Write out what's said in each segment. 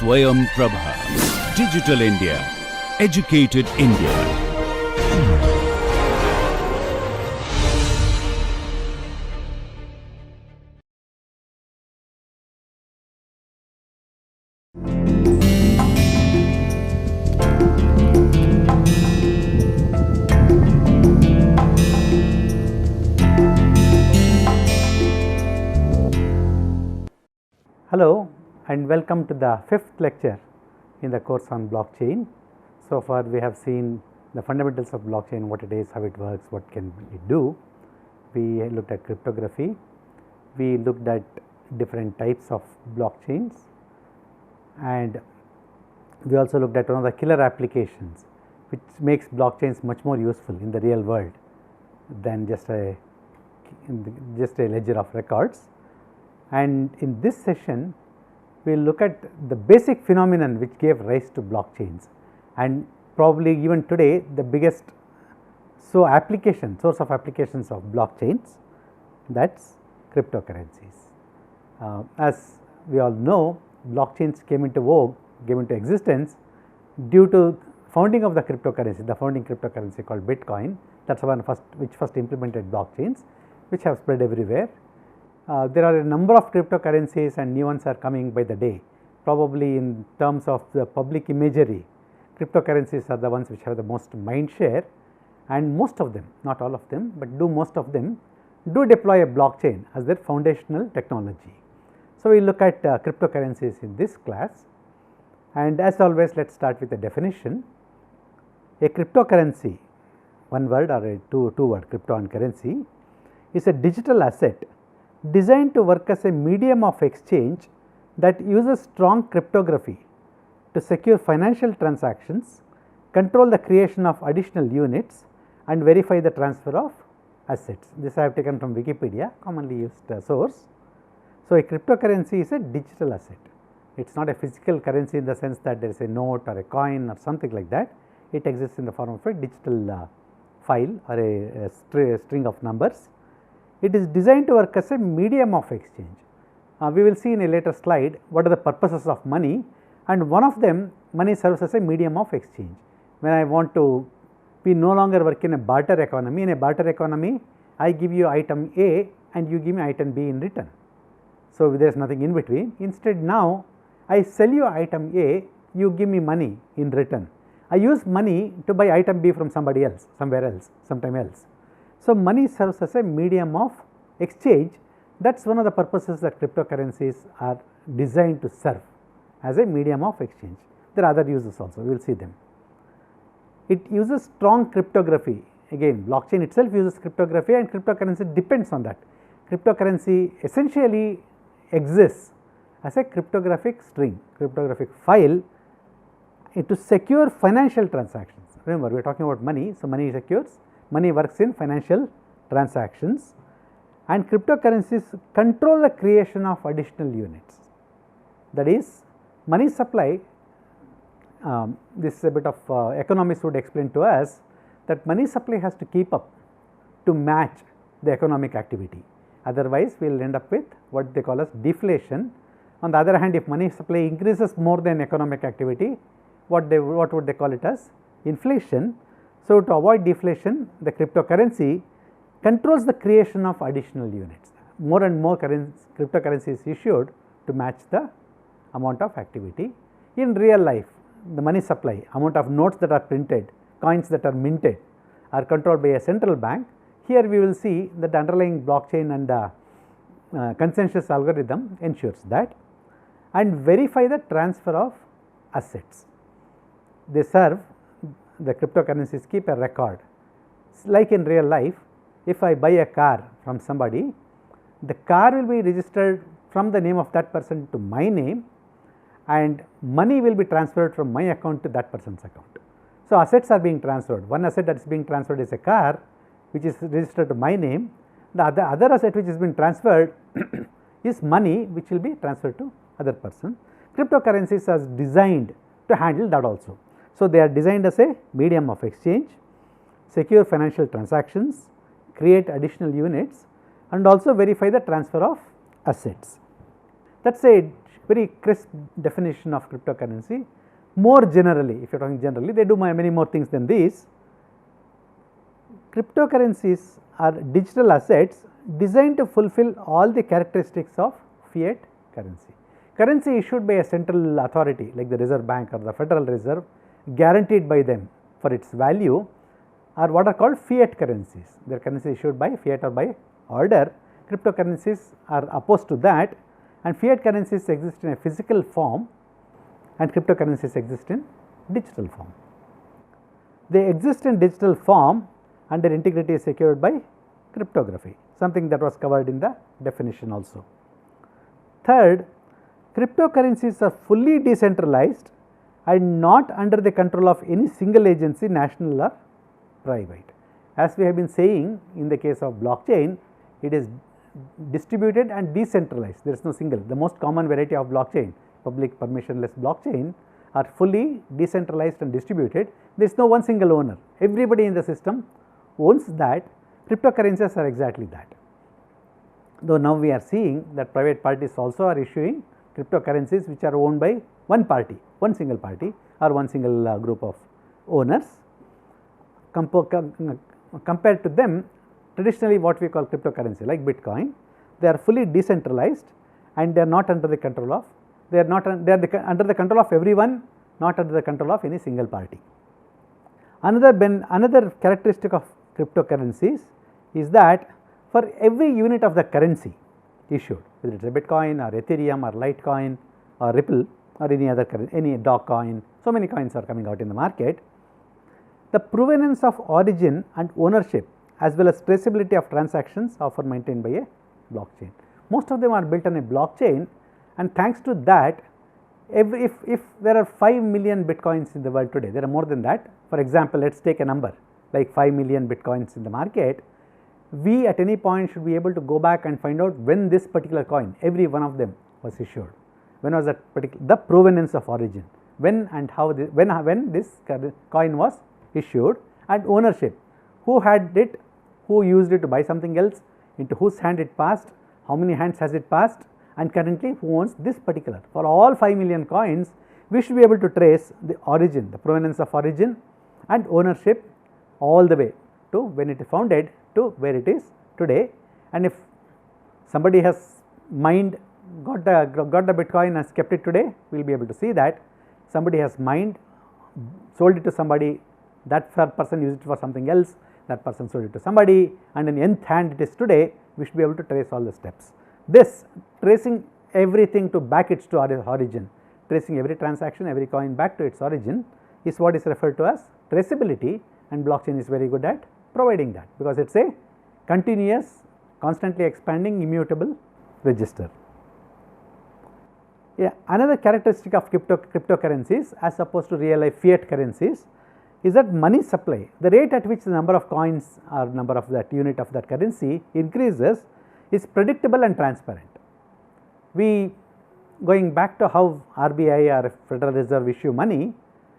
Swayam Prabha. Digital India. Educated India. Hello and welcome to the fifth lecture in the course on blockchain. So far we have seen the fundamentals of blockchain, what it is, how it works, what can it do. We looked at cryptography, we looked at different types of blockchains, and we also looked at one of the killer applications which makes blockchains much more useful in the real world than just a ledger of records. And in this session we will look at the basic phenomenon which gave rise to blockchains, and probably even today the biggest source of applications of blockchains, that is cryptocurrencies. As we all know, blockchains came into existence due to founding of the cryptocurrency, the founding cryptocurrency called Bitcoin. That is the one which first implemented blockchains, which have spread everywhere. There are a number of cryptocurrencies and new ones are coming by the day. Probably in terms of the public imagery, cryptocurrencies are the ones which have the most mind share, and most of them, not all of them, but most of them do deploy a blockchain as their foundational technology. So, we will look at cryptocurrencies in this class, and as always let us start with a definition. A cryptocurrency, one word or a two word, crypto and currency, is a digital asset designed to work as a medium of exchange that uses strong cryptography to secure financial transactions, control the creation of additional units, and verify the transfer of assets. This I have taken from Wikipedia, commonly used source. So, a cryptocurrency is a digital asset. It is not a physical currency in the sense that there is a note or a coin or something like that. It exists in the form of a digital file or a string of numbers. It is designed to work as a medium of exchange. We will see in a later slide what are the purposes of money, and one of them, money serves as a medium of exchange. When I want to, we no longer work in a barter economy. In a barter economy, I give you item A and you give me item B in return. So, there is nothing in between. Instead, now I sell you item A, you give me money in return. I use money to buy item B from somebody else, somewhere else, sometime else. So, money serves as a medium of exchange. That is one of the purposes that cryptocurrencies are designed to serve, as a medium of exchange. There are other uses also, we will see them. It uses strong cryptography. Again, blockchain itself uses cryptography, and cryptocurrency depends on that. Cryptocurrency essentially exists as a cryptographic string, cryptographic file to secure financial transactions. Remember, we are talking about money, so money secures. Money works in financial transactions, and cryptocurrencies control the creation of additional units. That is, money supply, this is a bit of economists would explain to us that money supply has to keep up to match the economic activity. Otherwise, we will end up with what they call as deflation. On the other hand, if money supply increases more than economic activity, what would they call it as? Inflation. So, to avoid deflation, the cryptocurrency controls the creation of additional units. More and more cryptocurrency is issued to match the amount of activity. In real life, the money supply, amount of notes that are printed, coins that are minted, are controlled by a central bank. Here we will see that the underlying blockchain and consensus algorithm ensures that, and verify the transfer of assets. They serve, the cryptocurrencies keep a record. Like in real life, if I buy a car from somebody, the car will be registered from the name of that person to my name, and money will be transferred from my account to that person's account. So, assets are being transferred. One asset that is being transferred is a car which is registered to my name. The other asset which has been transferred is money which will be transferred to other person. Cryptocurrencies are designed to handle that also. So, they are designed as a medium of exchange, secure financial transactions, create additional units, and also verify the transfer of assets. That is a very crisp definition of cryptocurrency. More generally, if you are talking generally, they do many more things than these. Cryptocurrencies are digital assets designed to fulfill all the characteristics of fiat currency. Currency issued by a central authority like the Reserve Bank or the Federal Reserve, guaranteed by them for its value, are what are called fiat currencies. They are currencies issued by fiat or by order. Cryptocurrencies are opposed to that, and fiat currencies exist in a physical form and cryptocurrencies exist in digital form. They exist in digital form and their integrity is secured by cryptography, something that was covered in the definition also. Third, cryptocurrencies are fully decentralized and not under the control of any single agency, national or private. As we have been saying, in the case of blockchain, it is distributed and decentralized. There is no single. The most common variety of blockchain, public permissionless blockchain, are fully decentralized and distributed. There is no one single owner. Everybody in the system owns that. Cryptocurrencies are exactly that. Though now we are seeing that private parties also are issuing cryptocurrencies which are owned by one party, one single party or one single group of owners. Compared to them, traditionally what we call cryptocurrency like Bitcoin, they are fully decentralized and they are not under the control of, they are under the control of everyone, not under the control of any single party. Another characteristic of cryptocurrencies is that for every unit of the currency issued, whether it is a Bitcoin or Ethereum or Litecoin or Ripple or any other currency, any Dogecoin, so many coins are coming out in the market, the provenance of origin and ownership as well as traceability of transactions are maintained by a blockchain. Most of them are built on a blockchain, and thanks to that, if there are 5 million bitcoins in the world today, there are more than that. For example, let us take a number like 5 million bitcoins in the market. We at any point should be able to go back and find out when this particular coin, every one of them was issued. When was that particular, the provenance of origin, when and how this, when this coin was issued, and ownership, who had it, who used it to buy something else, into whose hand it passed, how many hands has it passed, and currently who owns this particular. For all 5 million coins, we should be able to trace the origin, the provenance of origin and ownership all the way to when it is founded to where it is today. And if somebody has mined, got the Bitcoin and kept it today, we will be able to see that. Somebody has mined, sold it to somebody, that person used it for something else, that person sold it to somebody, and in nth hand it is today, we should be able to trace all the steps. This tracing everything to back its to origin, tracing every transaction, every coin back to its origin is what is referred to as traceability, and blockchain is very good at providing that, because it is a continuous, constantly expanding, immutable register. Yeah, another characteristic of cryptocurrencies as opposed to real life fiat currencies is that money supply, the rate at which the number of coins or number of that unit of that currency increases, is predictable and transparent. We, going back to how RBI or Federal Reserve issue money,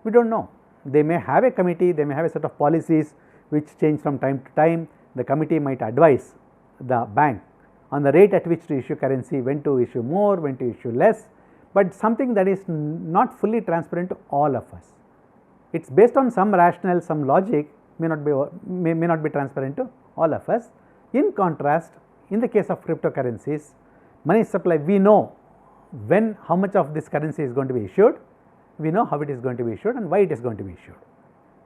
we do not know. They may have a committee, they may have a set of policies which change from time to time. The committee might advise the bank on the rate at which to issue currency, when to issue more, when to issue less, but something that is not fully transparent to all of us. It is based on some rationale, some logic, may not be transparent to all of us. In contrast, in the case of cryptocurrencies, money supply, we know when, how much of this currency is going to be issued, we know how it is going to be issued and why it is going to be issued.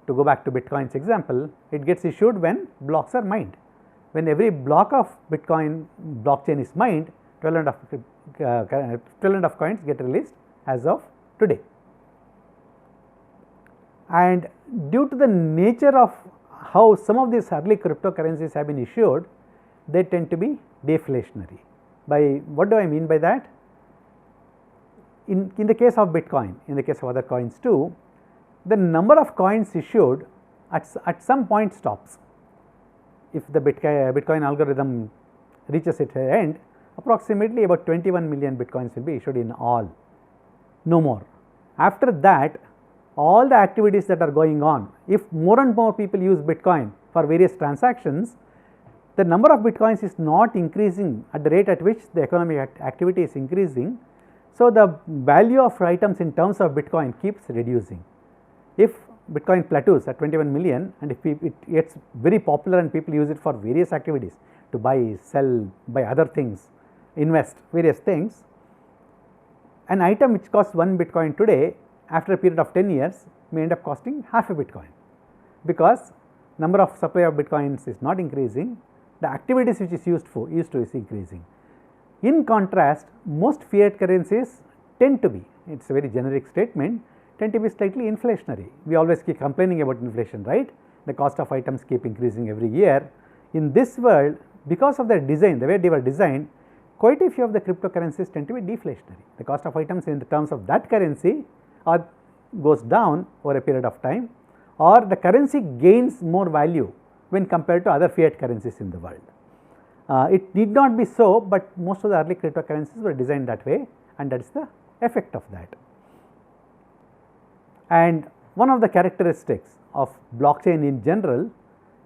To go back to Bitcoin's example, it gets issued when blocks are mined. When every block of Bitcoin blockchain is mined, 12 coins get released as of today. And due to the nature of how some of these early cryptocurrencies have been issued, they tend to be deflationary. By what do I mean by that? In the case of Bitcoin, in the case of other coins too, the number of coins issued at some point stops. If the Bitcoin algorithm reaches its end, approximately about 21 million Bitcoins will be issued in all, no more. After that, all the activities that are going on, if more and more people use Bitcoin for various transactions, the number of Bitcoins is not increasing at the rate at which the economic activity is increasing. So, the value of items in terms of Bitcoin keeps reducing. If Bitcoin plateaus at 21 million and if it gets very popular and people use it for various activities to buy, sell, buy other things, invest various things, an item which costs 1 Bitcoin today after a period of 10 years may end up costing half a Bitcoin, because number of supply of Bitcoins is not increasing, the activities which is used to is increasing. In contrast, most fiat currencies tend to be, it is a very generic statement, tend to be slightly inflationary. We always keep complaining about inflation, right? The cost of items keep increasing every year. In this world, because of their design, the way they were designed, quite a few of the cryptocurrencies tend to be deflationary. The cost of items in the terms of that currency goes down over a period of time, or the currency gains more value when compared to other fiat currencies in the world. It need not be so, but most of the early cryptocurrencies were designed that way, and that is the effect of that. And one of the characteristics of blockchain in general,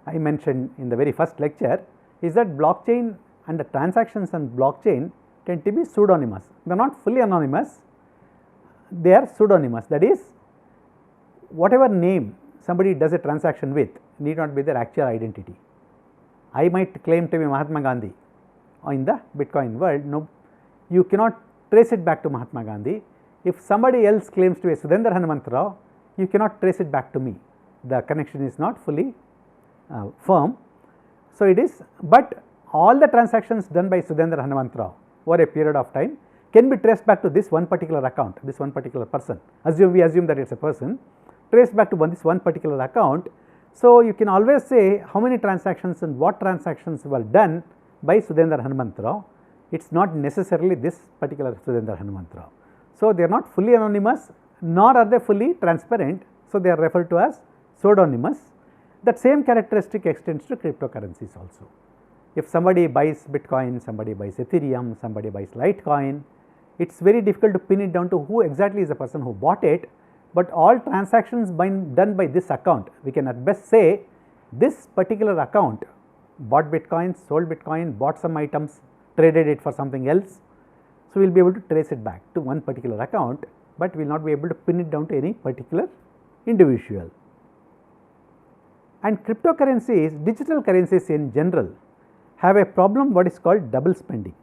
I mentioned in the very first lecture, is that blockchain and the transactions on blockchain tend to be pseudonymous. They are not fully anonymous, they are pseudonymous. That is, whatever name somebody does a transaction with need not be their actual identity. I might claim to be Mahatma Gandhi in the Bitcoin world. No, you cannot trace it back to Mahatma Gandhi. If somebody else claims to be Sudhendra Hanumantrao, you cannot trace it back to me. The connection is not fully firm. So, it is, but all the transactions done by Sudhendra Hanumantrao over a period of time can be traced back to this one particular account, this one particular person. We assume that it is a person, traced back to this one particular account. So, you can always say how many transactions and what transactions were done by Sudhendra Hanumantrao. It is not necessarily this particular Sudhendra Hanumantrao. So, they are not fully anonymous, nor are they fully transparent. So, they are referred to as pseudonymous. That same characteristic extends to cryptocurrencies also. If somebody buys Bitcoin, somebody buys Ethereum, somebody buys Litecoin, it is very difficult to pin it down to who exactly is the person who bought it, but all transactions done by this account, we can at best say this particular account bought Bitcoin, sold Bitcoin, bought some items, traded it for something else. So, we will be able to trace it back to one particular account, but we will not be able to pin it down to any particular individual. And cryptocurrencies, digital currencies in general, have a problem what is called double spending.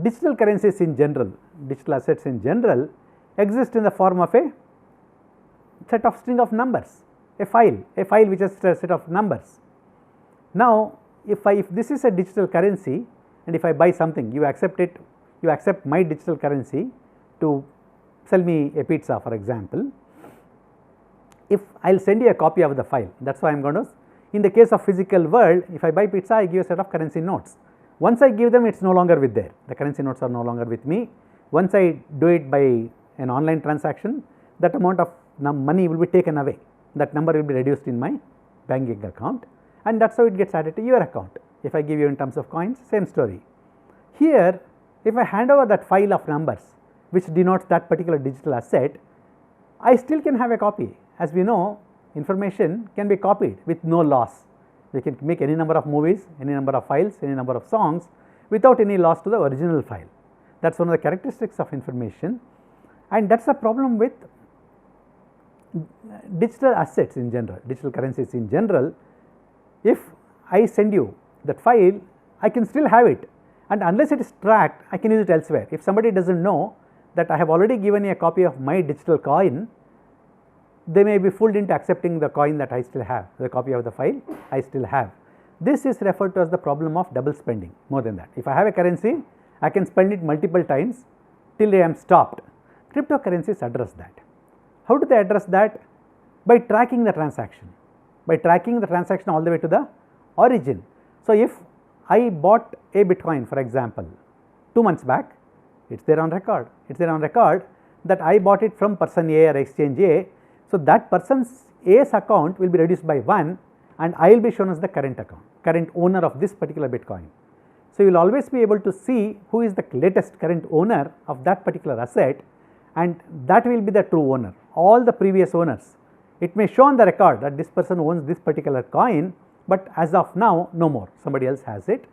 Digital currencies in general, digital assets in general exist in the form of a set of string of numbers, a file which has a set of numbers. Now, if this is a digital currency and if I buy something, you accept it, you accept my digital currency to sell me a pizza, for example. If I will send you a copy of the file, that is why I am going to, in the case of physical world, if I buy pizza, I give a set of currency notes. Once I give them, it is no longer with there, the currency notes are no longer with me. Once I do it by an online transaction, that amount of money will be taken away, that number will be reduced in my banking account, and that is how it gets added to your account. If I give you in terms of coins, same story. Here, if I hand over that file of numbers which denotes that particular digital asset, I still can have a copy. As we know, information can be copied with no loss. We can make any number of movies, any number of files, any number of songs without any loss to the original file. That is one of the characteristics of information, and that is the problem with digital assets in general, digital currencies in general. If I send you that file, I can still have it, and unless it is tracked, I can use it elsewhere. If somebody does not know that I have already given you a copy of my digital coin, they may be fooled into accepting the coin that I still have, the copy of the file I still have. This is referred to as the problem of double spending. More than that, if I have a currency, I can spend it multiple times till I am stopped. Cryptocurrencies address that. How do they address that? By tracking the transaction, all the way to the origin. So, if I bought a Bitcoin, for example, 2 months back, it is there on record, that I bought it from person A or exchange A. So, that person's A's account will be reduced by 1 and I will be shown as the current account, current owner of this particular Bitcoin. So, you will always be able to see who is the latest current owner of that particular asset, and that will be the true owner. All the previous owners, it may show on the record that this person owns this particular coin, but as of now no more, somebody else has it.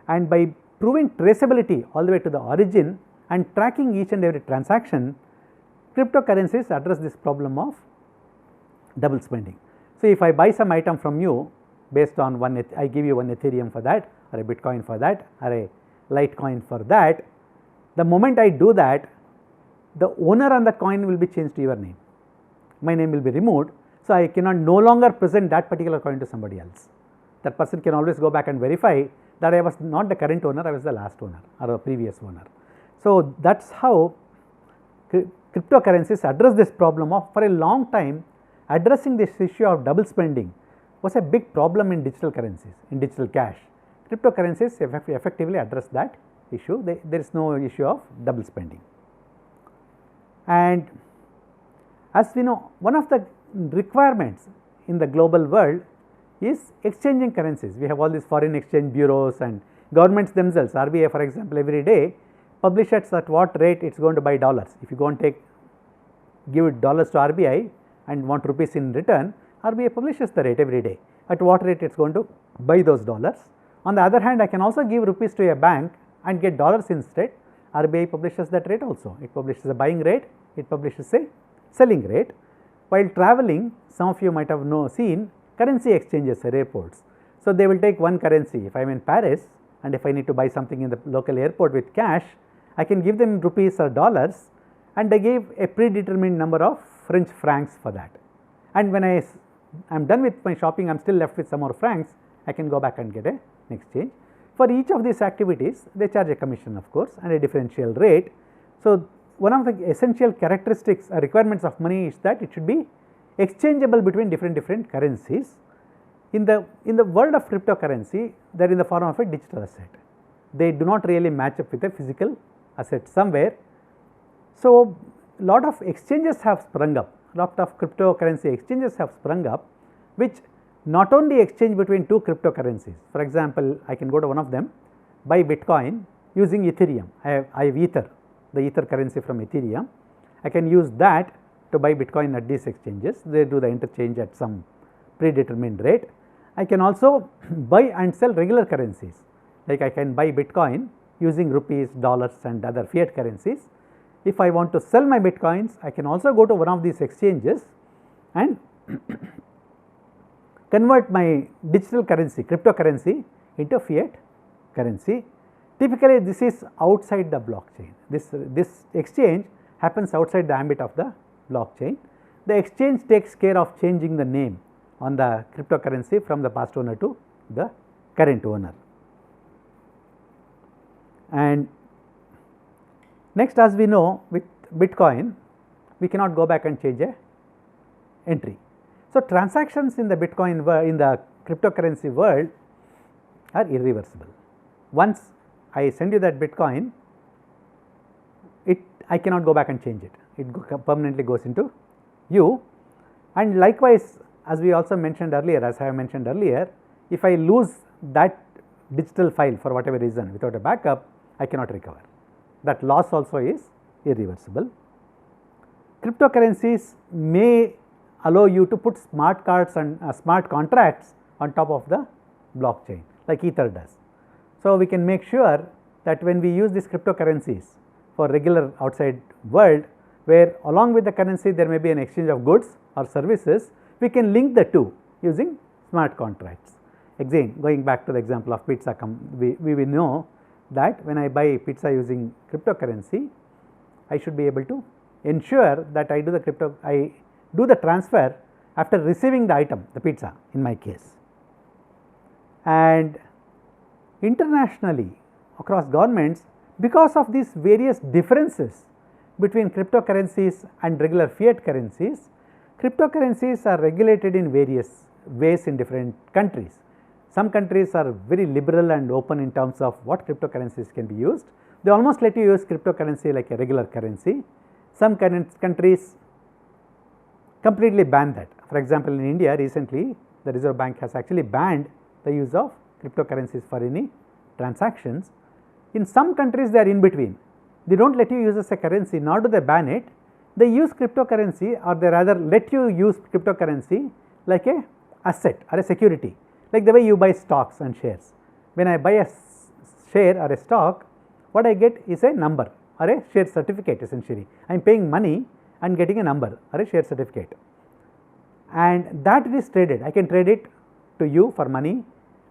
And by proving traceability all the way to the origin, and tracking each and every transaction, cryptocurrencies address this problem of double spending. So, if I buy some item from you based on I give you one Ethereum for that, or a Bitcoin for that, or a Litecoin for that, the moment I do that, the owner on the coin will be changed to your name. My name will be removed. So, I cannot no longer present that particular coin to somebody else. That person can always go back and verify that I was not the current owner, I was the last owner or the previous owner. So, that is how cryptocurrencies address this problem of, for a long time, addressing this issue of double spending was a big problem in digital currencies, in digital cash. Cryptocurrencies effectively address that issue. There is no issue of double spending. And as we know, one of the requirements in the global world is exchanging currencies. We have all these foreign exchange bureaus, and governments themselves, RBI for example, every day publishes at what rate it is going to buy dollars. If you go and give it dollars to RBI and want rupees in return, RBI publishes the rate every day, at what rate it is going to buy those dollars. On the other hand, I can also give rupees to a bank and get dollars instead. RBI publishes that rate also. It publishes a buying rate, it publishes a selling rate. While traveling, some of you might have seen currency exchanges at airports. So, they will take one currency. If I am in Paris and if I need to buy something in the local airport with cash, I can give them rupees or dollars, and they give a predetermined number of French francs for that. And when I am done with my shopping, I am still left with some more francs, I can go back and get an exchange. For each of these activities, they charge a commission of course and a differential rate. So, one of the essential characteristics or requirements of money is that it should be exchangeable between different currencies. In the world of cryptocurrency, they are in the form of a digital asset. They do not really match up with a physical asset somewhere. So, lot of exchanges have sprung up, lot of cryptocurrency exchanges have sprung up, which not only exchange between two cryptocurrencies. For example, I can go to one of them, buy Bitcoin using Ethereum. I have Ether, the Ether currency from Ethereum. I can use that to buy Bitcoin at these exchanges. They do the interchange at some predetermined rate. I can also buy and sell regular currencies, like I can buy Bitcoin using rupees, dollars and other fiat currencies. If I want to sell my Bitcoins, I can also go to one of these exchanges and convert my digital currency, cryptocurrency into fiat currency. Typically, this is outside the blockchain. This exchange happens outside the ambit of the blockchain. The exchange takes care of changing the name on the cryptocurrency from the past owner to the current owner. And next, as we know, with Bitcoin, we cannot go back and change a entry. So, transactions in the Bitcoin in the cryptocurrency world are irreversible. Once I send you that Bitcoin, I cannot go back and change it. It permanently goes into you. And likewise, as we also mentioned earlier, as I have mentioned earlier, if I lose that digital file for whatever reason without a backup, I cannot recover. That loss also is irreversible. Cryptocurrencies may allow you to put smart cards and smart contracts on top of the blockchain, like Ether does. So, we can make sure that when we use these cryptocurrencies for regular outside world, where along with the currency there may be an exchange of goods or services, we can link the two using smart contracts. Again, going back to the example of pizza, we will know that when I buy pizza using cryptocurrency, I should be able to ensure that I do the transfer after receiving the item, the pizza in my case. And internationally, across governments, because of these various differences between cryptocurrencies and regular fiat currencies, cryptocurrencies are regulated in various ways in different countries. Some countries are very liberal and open in terms of what cryptocurrencies can be used. They almost let you use cryptocurrency like a regular currency. Some countries completely ban that. For example, in India recently, the Reserve Bank has actually banned the use of cryptocurrencies for any transactions. In some countries, they are in between. They do not let you use as a currency, nor do they ban it. They use cryptocurrency, or they rather let you use cryptocurrency like a asset or a security, like the way you buy stocks and shares. When I buy a share or a stock, what I get is a number or a share certificate essentially. I am paying money and getting a number or a share certificate, and that is traded. I can trade it to you for money.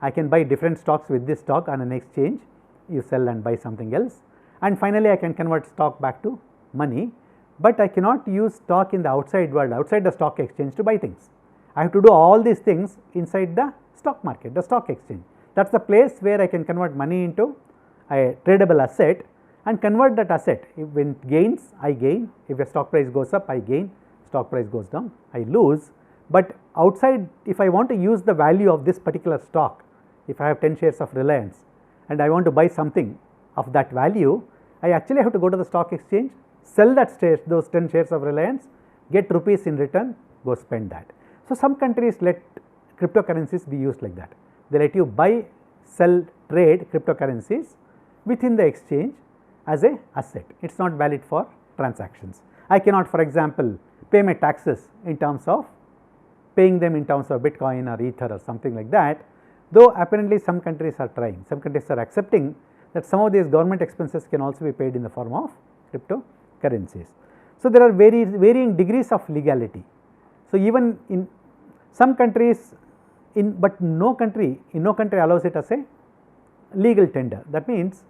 I can buy different stocks with this stock on an exchange, you sell and buy something else, and finally I can convert stock back to money, but I cannot use stock in the outside world, outside the stock exchange to buy things. I have to do all these things inside the stock market, the stock exchange. That is the place where I can convert money into a tradable asset and convert that asset. If when it gains, I gain. If a stock price goes up, I gain. Stock price goes down, I lose. But outside, if I want to use the value of this particular stock, if I have 10 shares of Reliance and I want to buy something of that value, I actually have to go to the stock exchange, sell that shares, those 10 shares of Reliance, get rupees in return, go spend that. So, some countries let cryptocurrencies be used like that. They let you buy, sell, trade cryptocurrencies within the exchange as a asset. It is not valid for transactions. I cannot, for example, pay my taxes in terms of paying them in terms of Bitcoin or Ether or something like that, though apparently some countries are trying, some countries are accepting that some of these government expenses can also be paid in the form of cryptocurrencies. So, there are varying degrees of legality. So, even in some countries, but no country allows it as a legal tender. That means,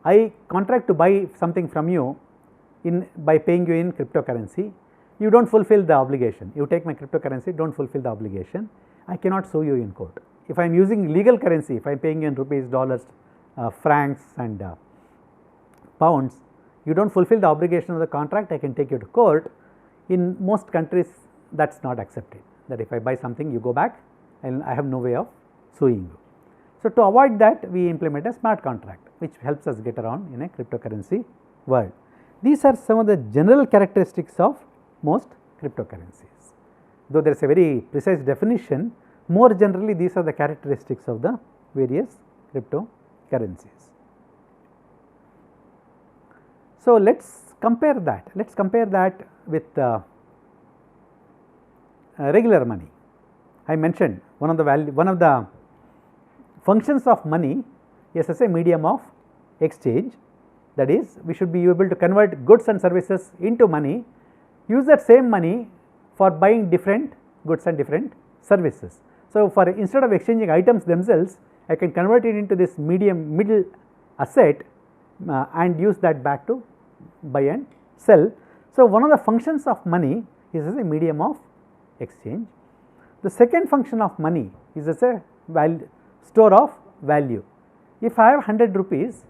I contract to buy something from you by paying you in cryptocurrency. You do not fulfill the obligation, you take my cryptocurrency, do not fulfill the obligation, I cannot sue you in court. If I am using legal currency, if I am paying you in rupees, dollars, francs and pounds, you do not fulfill the obligation of the contract, I can take you to court. In most countries that is not accepted, that if I buy something you go back and I have no way of suing you. So, to avoid that, we implement a smart contract which helps us get around in a cryptocurrency world. These are some of the general characteristics of most cryptocurrencies. Though there is a very precise definition, more generally these are the characteristics of the various cryptocurrencies. So, let us compare that with regular money. I mentioned one of the functions of money is as a medium of exchange, that is, we should be able to convert goods and services into money, use that same money for buying different goods and different services. So, for instead of exchanging items themselves, I can convert it into this middle asset and use that back to buy and sell. So, one of the functions of money is as a medium of exchange. The second function of money is as a store of value. If I have 100 rupees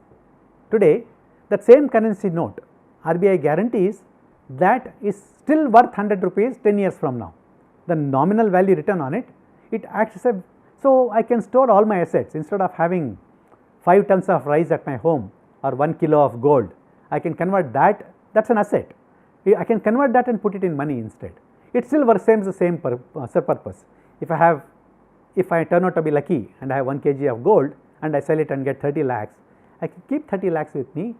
today, that same currency note, RBI guarantees that is still worth 100 rupees 10 years from now. The nominal value written on it, it acts as a, so I can store all my assets instead of having 5 tons of rice at my home or 1 kilo of gold. I can convert that, that is an asset. I can convert that and put it in money instead. It still serves the same purpose. If I turn out to be lucky and I have 1 kg of gold and I sell it and get 30 lakhs, I can keep 30 lakhs with me.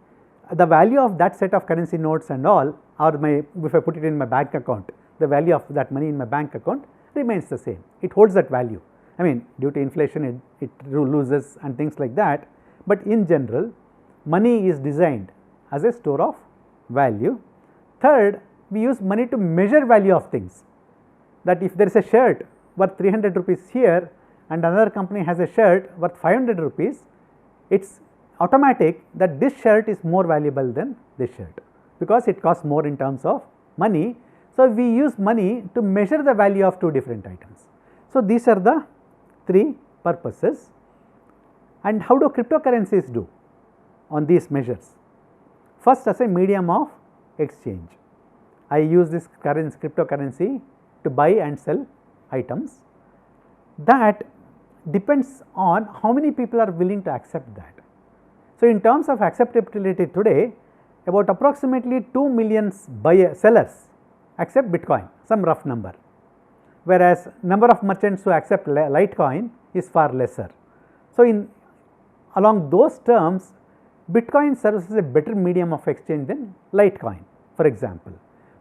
The value of that set of currency notes and all, or if I put it in my bank account, the value of that money in my bank account remains the same. It holds that value. I mean, due to inflation it loses and things like that, but in general money is designed as a store of value. Third, we use money to measure value of things, that if there is a shirt worth 300 rupees here and another company has a shirt worth 500 rupees, it is automatic that this shirt is more valuable than this shirt because it costs more in terms of money. So, we use money to measure the value of 2 different items. So, these are the 3 purposes. And how do cryptocurrencies do on these measures? First, as a medium of exchange, I use this cryptocurrency to buy and sell items. That depends on how many people are willing to accept that. So, in terms of acceptability today, about approximately 2 million sellers accept Bitcoin, some rough number, whereas number of merchants who accept Litecoin is far lesser. So, along those terms, Bitcoin serves as a better medium of exchange than Litecoin, for example,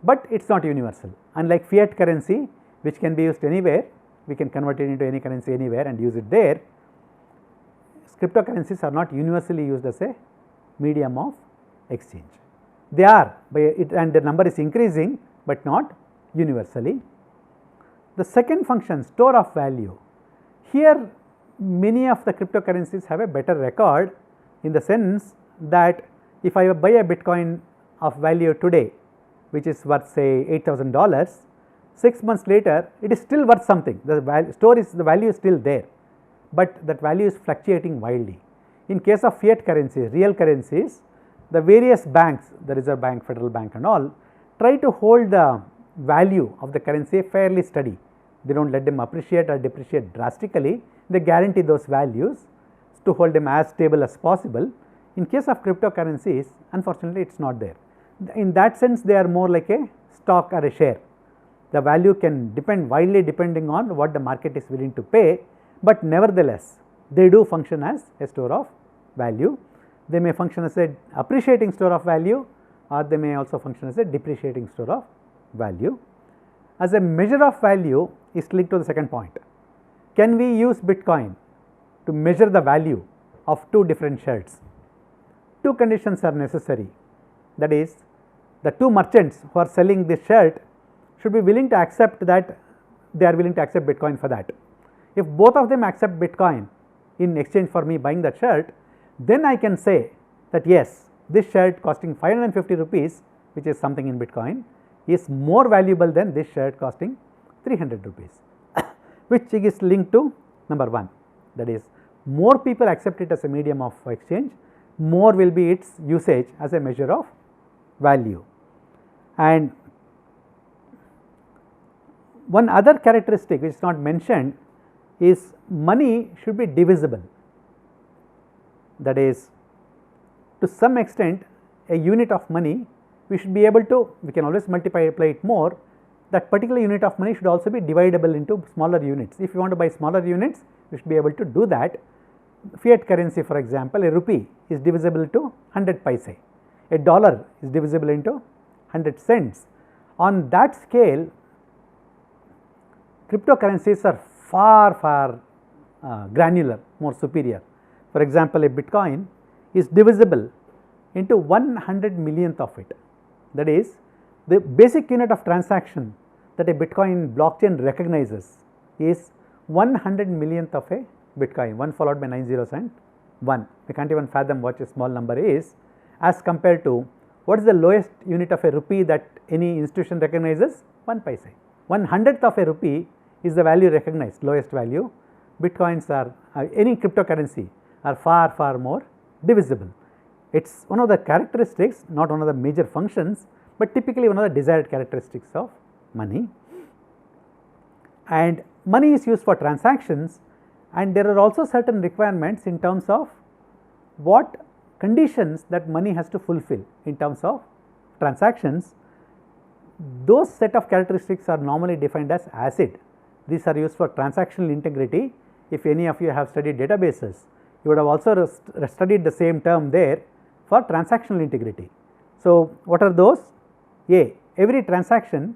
but it is not universal. Unlike fiat currency, which can be used anywhere, we can convert it into any currency anywhere and use it there. Cryptocurrencies are not universally used as a medium of exchange. They are by it, and the number is increasing, but not universally. The second function, store of value. Here many of the cryptocurrencies have a better record, in the sense that if I buy a Bitcoin of value today, which is worth say $8,000, 6 months later it is still worth something. The value is still there, but that value is fluctuating wildly. In case of fiat currencies, real currencies, the various banks, the Reserve Bank, Federal Bank and all, try to hold the value of the currency fairly steady. They do not let them appreciate or depreciate drastically. They guarantee those values to hold them as stable as possible. In case of cryptocurrencies, unfortunately it is not there. In that sense, they are more like a stock or a share. The value can depend widely depending on what the market is willing to pay, but nevertheless they do function as a store of value. They may function as a appreciating store of value, or they may also function as a depreciating store of value. As a measure of value is linked to the second point. Can we use Bitcoin to measure the value of two different shirts? Two conditions are necessary. That is, the two merchants who are selling this shirt should be willing to accept that they are willing to accept Bitcoin for that. If both of them accept Bitcoin in exchange for me buying that shirt, then I can say that yes, this shirt costing 550 rupees, which is something in Bitcoin, is more valuable than this shirt costing 300 rupees, which is linked to number 1. That is, more people accept it as a medium of exchange, more will be its usage as a measure of value. And one other characteristic which is not mentioned is money should be divisible. That is, to some extent a unit of money we should be able to, we can always multiply it more, that particular unit of money should also be dividable into smaller units. If you want to buy smaller units, we should be able to do that. Fiat currency, for example, a rupee is divisible to 100 paise, a dollar is divisible into 100 cents. On that scale, cryptocurrencies are far granular, more superior. For example, a Bitcoin is divisible into 100 millionth of it. That is, the basic unit of transaction that a Bitcoin blockchain recognizes is 100 millionth of a Bitcoin, 1 followed by 9 zeros and 1. We can't even fathom what a small number is, as compared to what is the lowest unit of a rupee that any institution recognizes? 1 paise. 1/100th of a rupee is the value recognized, lowest value. Bitcoins are any cryptocurrency are far more divisible. It is one of the characteristics, not one of the major functions, but typically one of the desired characteristics of money. And money is used for transactions, and there are also certain requirements in terms of what conditions that money has to fulfill in terms of transactions. Those set of characteristics are normally defined as ACID. These are used for transactional integrity. If any of you have studied databases, you would have also studied the same term there for transactional integrity. So, what are those? A, every transaction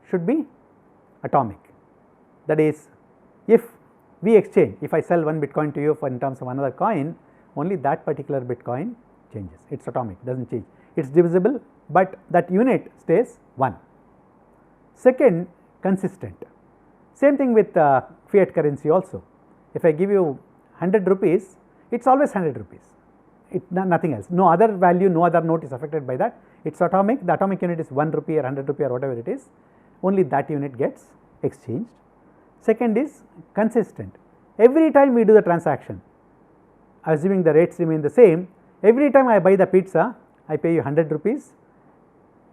should be atomic. That is, if we exchange, if I sell one Bitcoin to you for in terms of another coin, only that particular Bitcoin changes. It is atomic, does not change. It is divisible, but that unit stays 1. Second, consistent. Same thing with fiat currency also. If I give you 100 rupees, it is always 100 rupees, nothing else. No other value, no other note is affected by that. It is atomic, the atomic unit is 1 rupee or 100 rupee or whatever it is, only that unit gets exchanged. Second is consistent. Every time we do the transaction, assuming the rates remain the same, every time I buy the pizza, I pay you 100 rupees.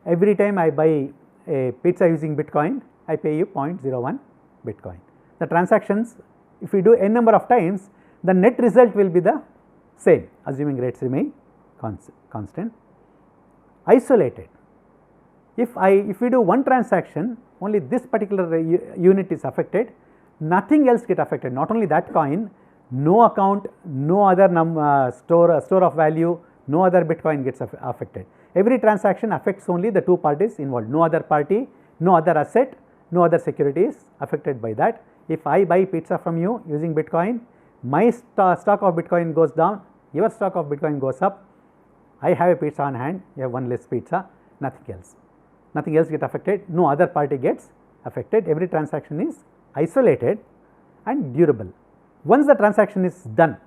Every time I buy a pizza using Bitcoin, I pay you 0.01 Bitcoin. The transactions, if we do n number of times, the net result will be the same, assuming rates remain constant. Isolated. If we do one transaction, only this particular unit is affected, nothing else get affected. Not only that coin, no account, no other store of value, no other Bitcoin gets affected. Every transaction affects only the two parties involved, no other party, no other asset, no other security is affected by that. If I buy pizza from you using Bitcoin, my stock of Bitcoin goes down, your stock of Bitcoin goes up, I have a pizza on hand, you have one less pizza, nothing else. Nothing else gets affected, no other party gets affected, every transaction is isolated and durable. Once the transaction is done,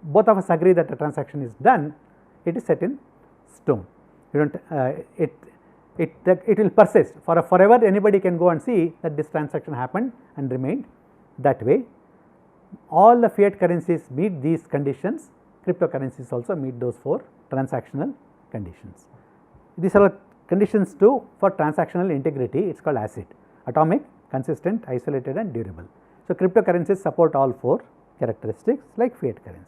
both of us agree that the transaction is done, it is set in stone. You don't, it will persist for forever. Anybody can go and see that this transaction happened and remained that way. All the fiat currencies meet these conditions, cryptocurrencies also meet those 4 transactional conditions. These are conditions too for transactional integrity. It is called ACID: atomic, consistent, isolated and durable. So, cryptocurrencies support all 4 characteristics like fiat currencies.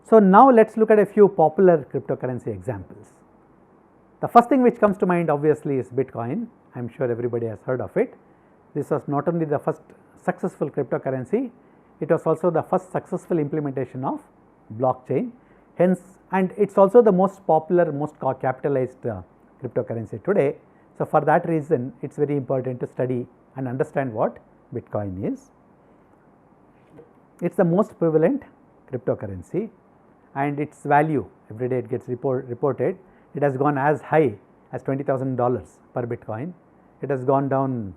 So, now let us look at a few popular cryptocurrency examples. The first thing which comes to mind obviously is Bitcoin. I am sure everybody has heard of it. This was not only the first successful cryptocurrency, it was also the first successful implementation of blockchain. Hence, and it is also the most popular, most capitalized cryptocurrency today. So, for that reason it is very important to study and understand what Bitcoin is. It is the most prevalent cryptocurrency and its value every day it gets reported. It has gone as high as $20,000 per Bitcoin. It has gone down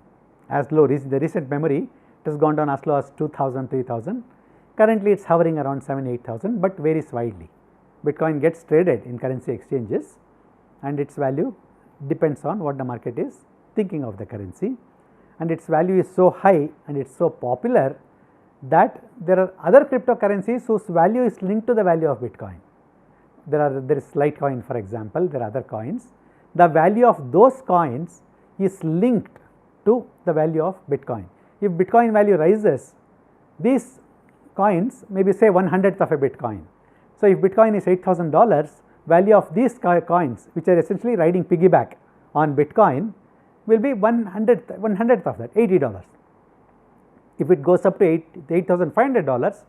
as low, the recent memory it has gone down as low as 2,000, 3,000. Currently it is hovering around 7,000, 8,000, but varies widely. Bitcoin gets traded in currency exchanges and its value depends on what the market is thinking of the currency, and its value is so high and it is so popular that there are other cryptocurrencies whose value is linked to the value of Bitcoin. There is Litecoin, for example, there are other coins. The value of those coins is linked to the value of Bitcoin. If Bitcoin value rises, these coins maybe say 1/100th of a Bitcoin. So, if Bitcoin is $8,000, value of these coins which are essentially riding piggyback on Bitcoin will be 1/100th of that, $80. If it goes up to $8,500,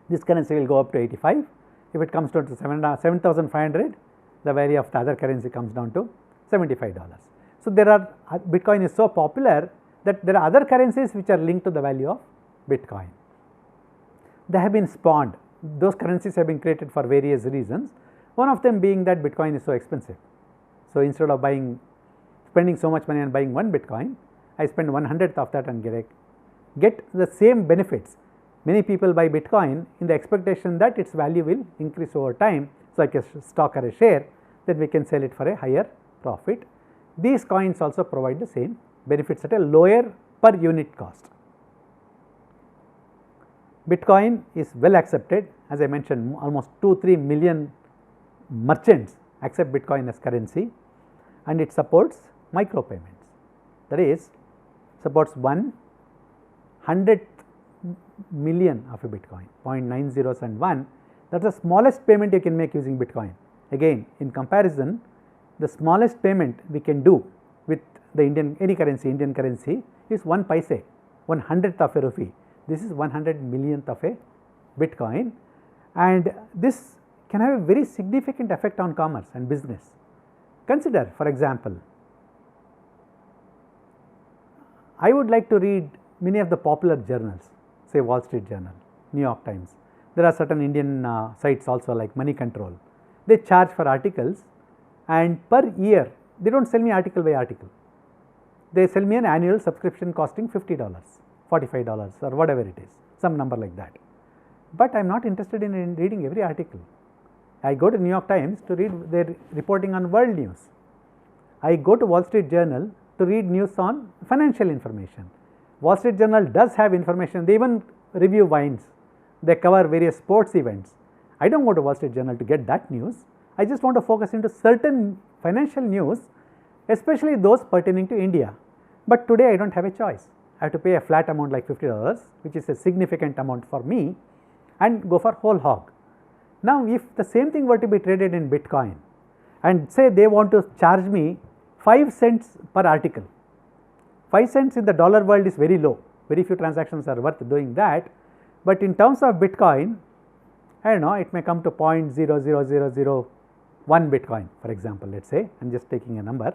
this currency will go up to 85. If it comes down to 7,500, the value of the other currency comes down to $75. So, Bitcoin is so popular that there are other currencies which are linked to the value of Bitcoin. They have been spawned, those currencies have been created for various reasons, one of them being that Bitcoin is so expensive. So, instead of spending so much money on buying one Bitcoin, I spend 1/100th of that and get the same benefits. Many people buy Bitcoin in the expectation that its value will increase over time. So, like a stock or a share, then we can sell it for a higher profit. These coins also provide the same benefits at a lower per unit cost. Bitcoin is well accepted, as I mentioned, almost 2-3 million merchants accept Bitcoin as currency, and it supports micropayments. That is, supports 1/100th million of a Bitcoin, 0.9 zeros and 1. That is the smallest payment you can make using Bitcoin. Again, in comparison, the smallest payment we can do with the any currency, Indian currency, is 1 paise, 1/100th of a rupee. This is 100 millionth of a Bitcoin, and this can have a very significant effect on commerce and business. Consider, for example, I would like to read many of the popular journals, say Wall Street Journal, New York Times. There are certain Indian sites also like Money Control. They charge for articles, and per year they do not sell me article by article. They sell me an annual subscription costing $50, $45 or whatever it is, some number like that. But I am not interested in reading every article. I go to New York Times to read their reporting on world news. I go to Wall Street Journal to read news on financial information. Wall Street Journal does have information, they even review wines, they cover various sports events. I do not go to Wall Street Journal to get that news. I just want to focus into certain financial news, especially those pertaining to India. But today I do not have a choice. I have to pay a flat amount like $50, which is a significant amount for me, and go for whole hog. Now, if the same thing were to be traded in Bitcoin and say they want to charge me 5 cents per article, 5 cents in the dollar world is very low, very few transactions are worth doing that, but in terms of Bitcoin, I don't know, it may come to 0.00001 Bitcoin, for example, let us say, I am just taking a number.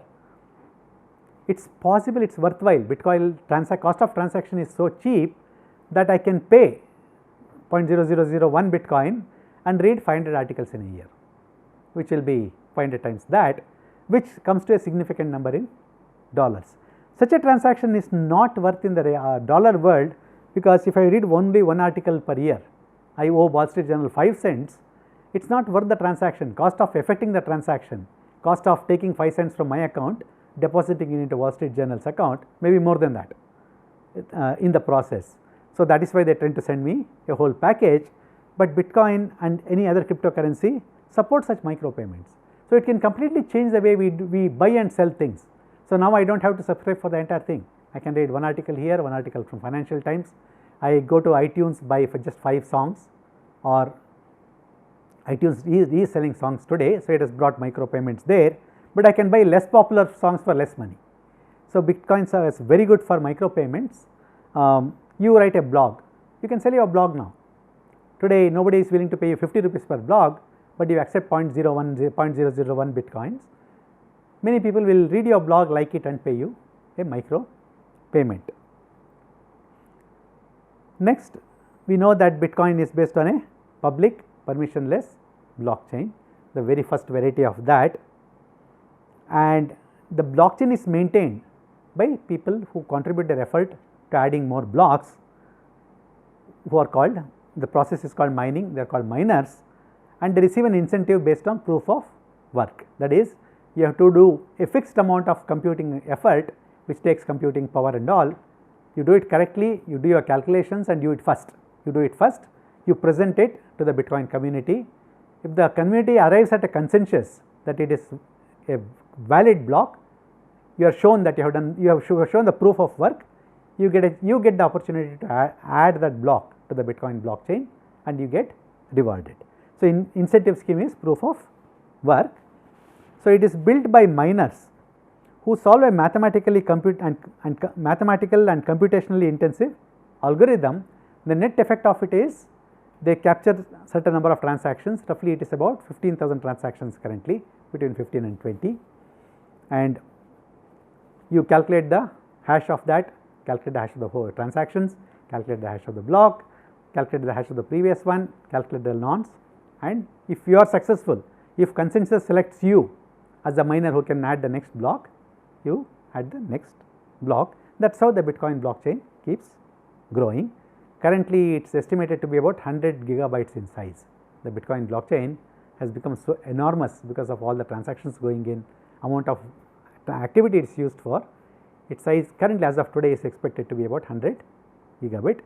It is possible, it is worthwhile. Bitcoin cost of transaction is so cheap that I can pay 0.0001 Bitcoin and read 500 articles in a year, which will be 500 times that, which comes to a significant number in dollars. Such a transaction is not worth in the dollar world, because if I read only one article per year, I owe Wall Street Journal 5 cents, it is not worth the transaction. Cost of effecting the transaction, cost of taking 5 cents from my account, depositing it into Wall Street Journal's account, maybe more than that in the process. So, that is why they tend to send me a whole package, but Bitcoin and any other cryptocurrency support such micro payments. So, it can completely change the way we buy and sell things. So, now I do not have to subscribe for the entire thing. I can read one article here, one article from Financial Times. I go to iTunes, buy for just 5 songs, or iTunes is selling songs today, so it has brought micro payments there, but I can buy less popular songs for less money. So, Bitcoin is very good for micro payments. You write a blog, you can sell your blog now. Today nobody is willing to pay you 50 rupees per blog, but you accept 0.001 Bitcoins. Many people will read your blog, like it, and pay you a micro payment. Next, we know that Bitcoin is based on a public permissionless blockchain, the very first variety of that, and the blockchain is maintained by people who contribute their effort to adding more blocks, who are called, the process is called mining, they are called miners, and they receive an incentive based on proof of work. That is, you have to do a fixed amount of computing effort, which takes computing power and all. You do it correctly, you do your calculations and do it first. You do it first, you present it to the Bitcoin community. If the community arrives at a consensus that it is a valid block, you are shown that you have shown the proof of work, you get the opportunity to add that block to the Bitcoin blockchain and you get rewarded. So, incentive scheme is proof of work. So, it is built by miners who solve a mathematical and computationally intensive algorithm. The net effect of it is they capture certain number of transactions, roughly it is about 15,000 transactions currently, between 15 and 20, and you calculate the hash of that, calculate the hash of the whole transactions, calculate the hash of the block, calculate the hash of the previous one, calculate the nonce, and if you are successful, if consensus selects you as the miner who can add the next block, you add the next block. That is how the Bitcoin blockchain keeps growing. Currently, it is estimated to be about 100 gigabytes in size. The Bitcoin blockchain has become so enormous because of all the transactions going in, amount of activity it is used for. Its size currently as of today is expected to be about 100 gigabit.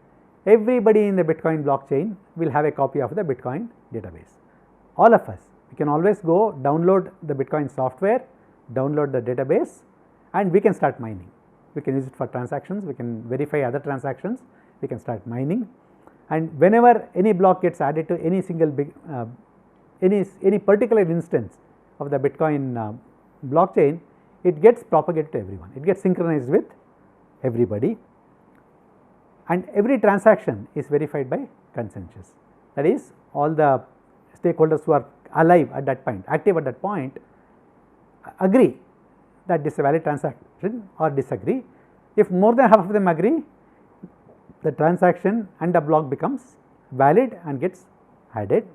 Everybody in the Bitcoin blockchain will have a copy of the Bitcoin database. All of us, we can always go download the Bitcoin software, download the database, and we can start mining. We can use it for transactions, we can verify other transactions, we can start mining, and whenever any block gets added to any single any particular instance of the Bitcoin blockchain, it gets propagated to everyone, it gets synchronized with everybody, and every transaction is verified by consensus. That is, all the stakeholders who are alive at that point, active at that point, agree that this is a valid transaction or disagree. If more than half of them agree, the transaction and the block becomes valid and gets added.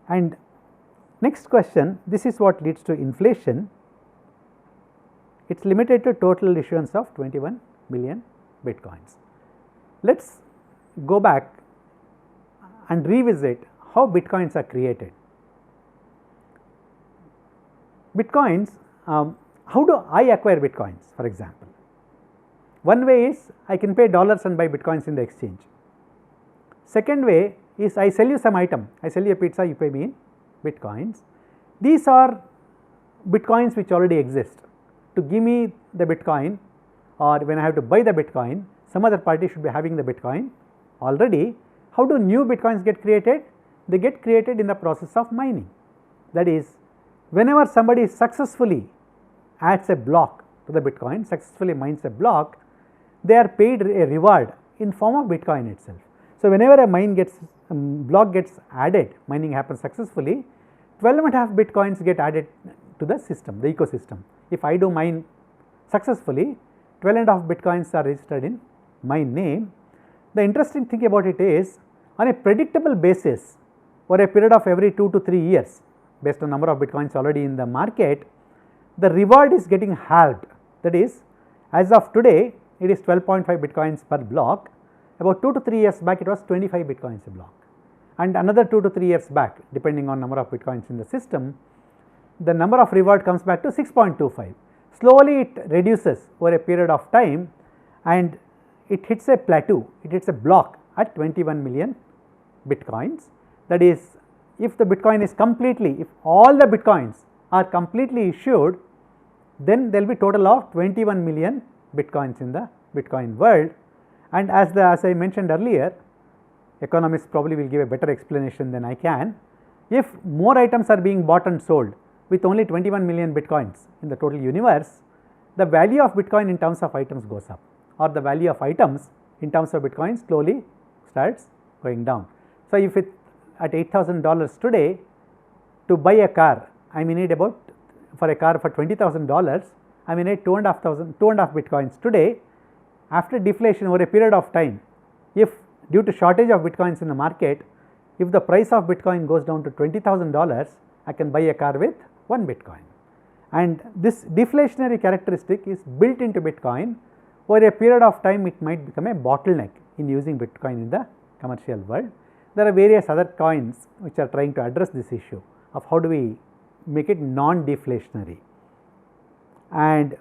And next question, this is what leads to inflation. It is limited to total issuance of 21 million Bitcoins. Let us go back and revisit how Bitcoins are created. Bitcoins, how do I acquire Bitcoins, for example? One way is I can pay dollars and buy Bitcoins in the exchange. Second way is I sell you some item, I sell you a pizza, you pay me in Bitcoins. These are Bitcoins which already exist. To give me the Bitcoin, or when I have to buy the Bitcoin, some other party should be having the Bitcoin already. How do new Bitcoins get created? They get created in the process of mining. That is, whenever somebody successfully adds a block to the Bitcoin, successfully mines a block, they are paid a reward in form of Bitcoin itself. So, whenever a block gets added, mining happens successfully, 12.5 Bitcoins get added to the system, the ecosystem. If I do mine successfully, 12.5 Bitcoins are registered in my name. The interesting thing about it is, on a predictable basis, over a period of every 2 to 3 years based on number of bitcoins already in the market, the reward is getting halved. That is, as of today it is 12.5 bitcoins per block. About 2 to 3 years back it was 25 bitcoins a block, and another 2 to 3 years back, depending on number of bitcoins in the system, the number of reward comes back to 6.25. Slowly it reduces over a period of time and it hits a plateau, it hits a block at 21 million bitcoins. That is, if the bitcoin is completely, if all the bitcoins are completely issued, then there will be total of 21 million bitcoins in the Bitcoin world. And as I mentioned earlier, economists probably will give a better explanation than I can. If more items are being bought and sold with only 21 million bitcoins in the total universe, the value of bitcoin in terms of items goes up, or the value of items in terms of bitcoin slowly starts going down. So, if it at $8,000 today, to buy a car I may need about, for a car for $20,000 I may need 2.5 bitcoins today. After deflation over a period of time, if due to shortage of bitcoins in the market, if the price of bitcoin goes down to $20,000, I can buy a car with 1 bitcoin. And this deflationary characteristic is built into bitcoin. Over a period of time it might become a bottleneck in using bitcoin in the commercial world. There are various other coins which are trying to address this issue of how do we make it non-deflationary. And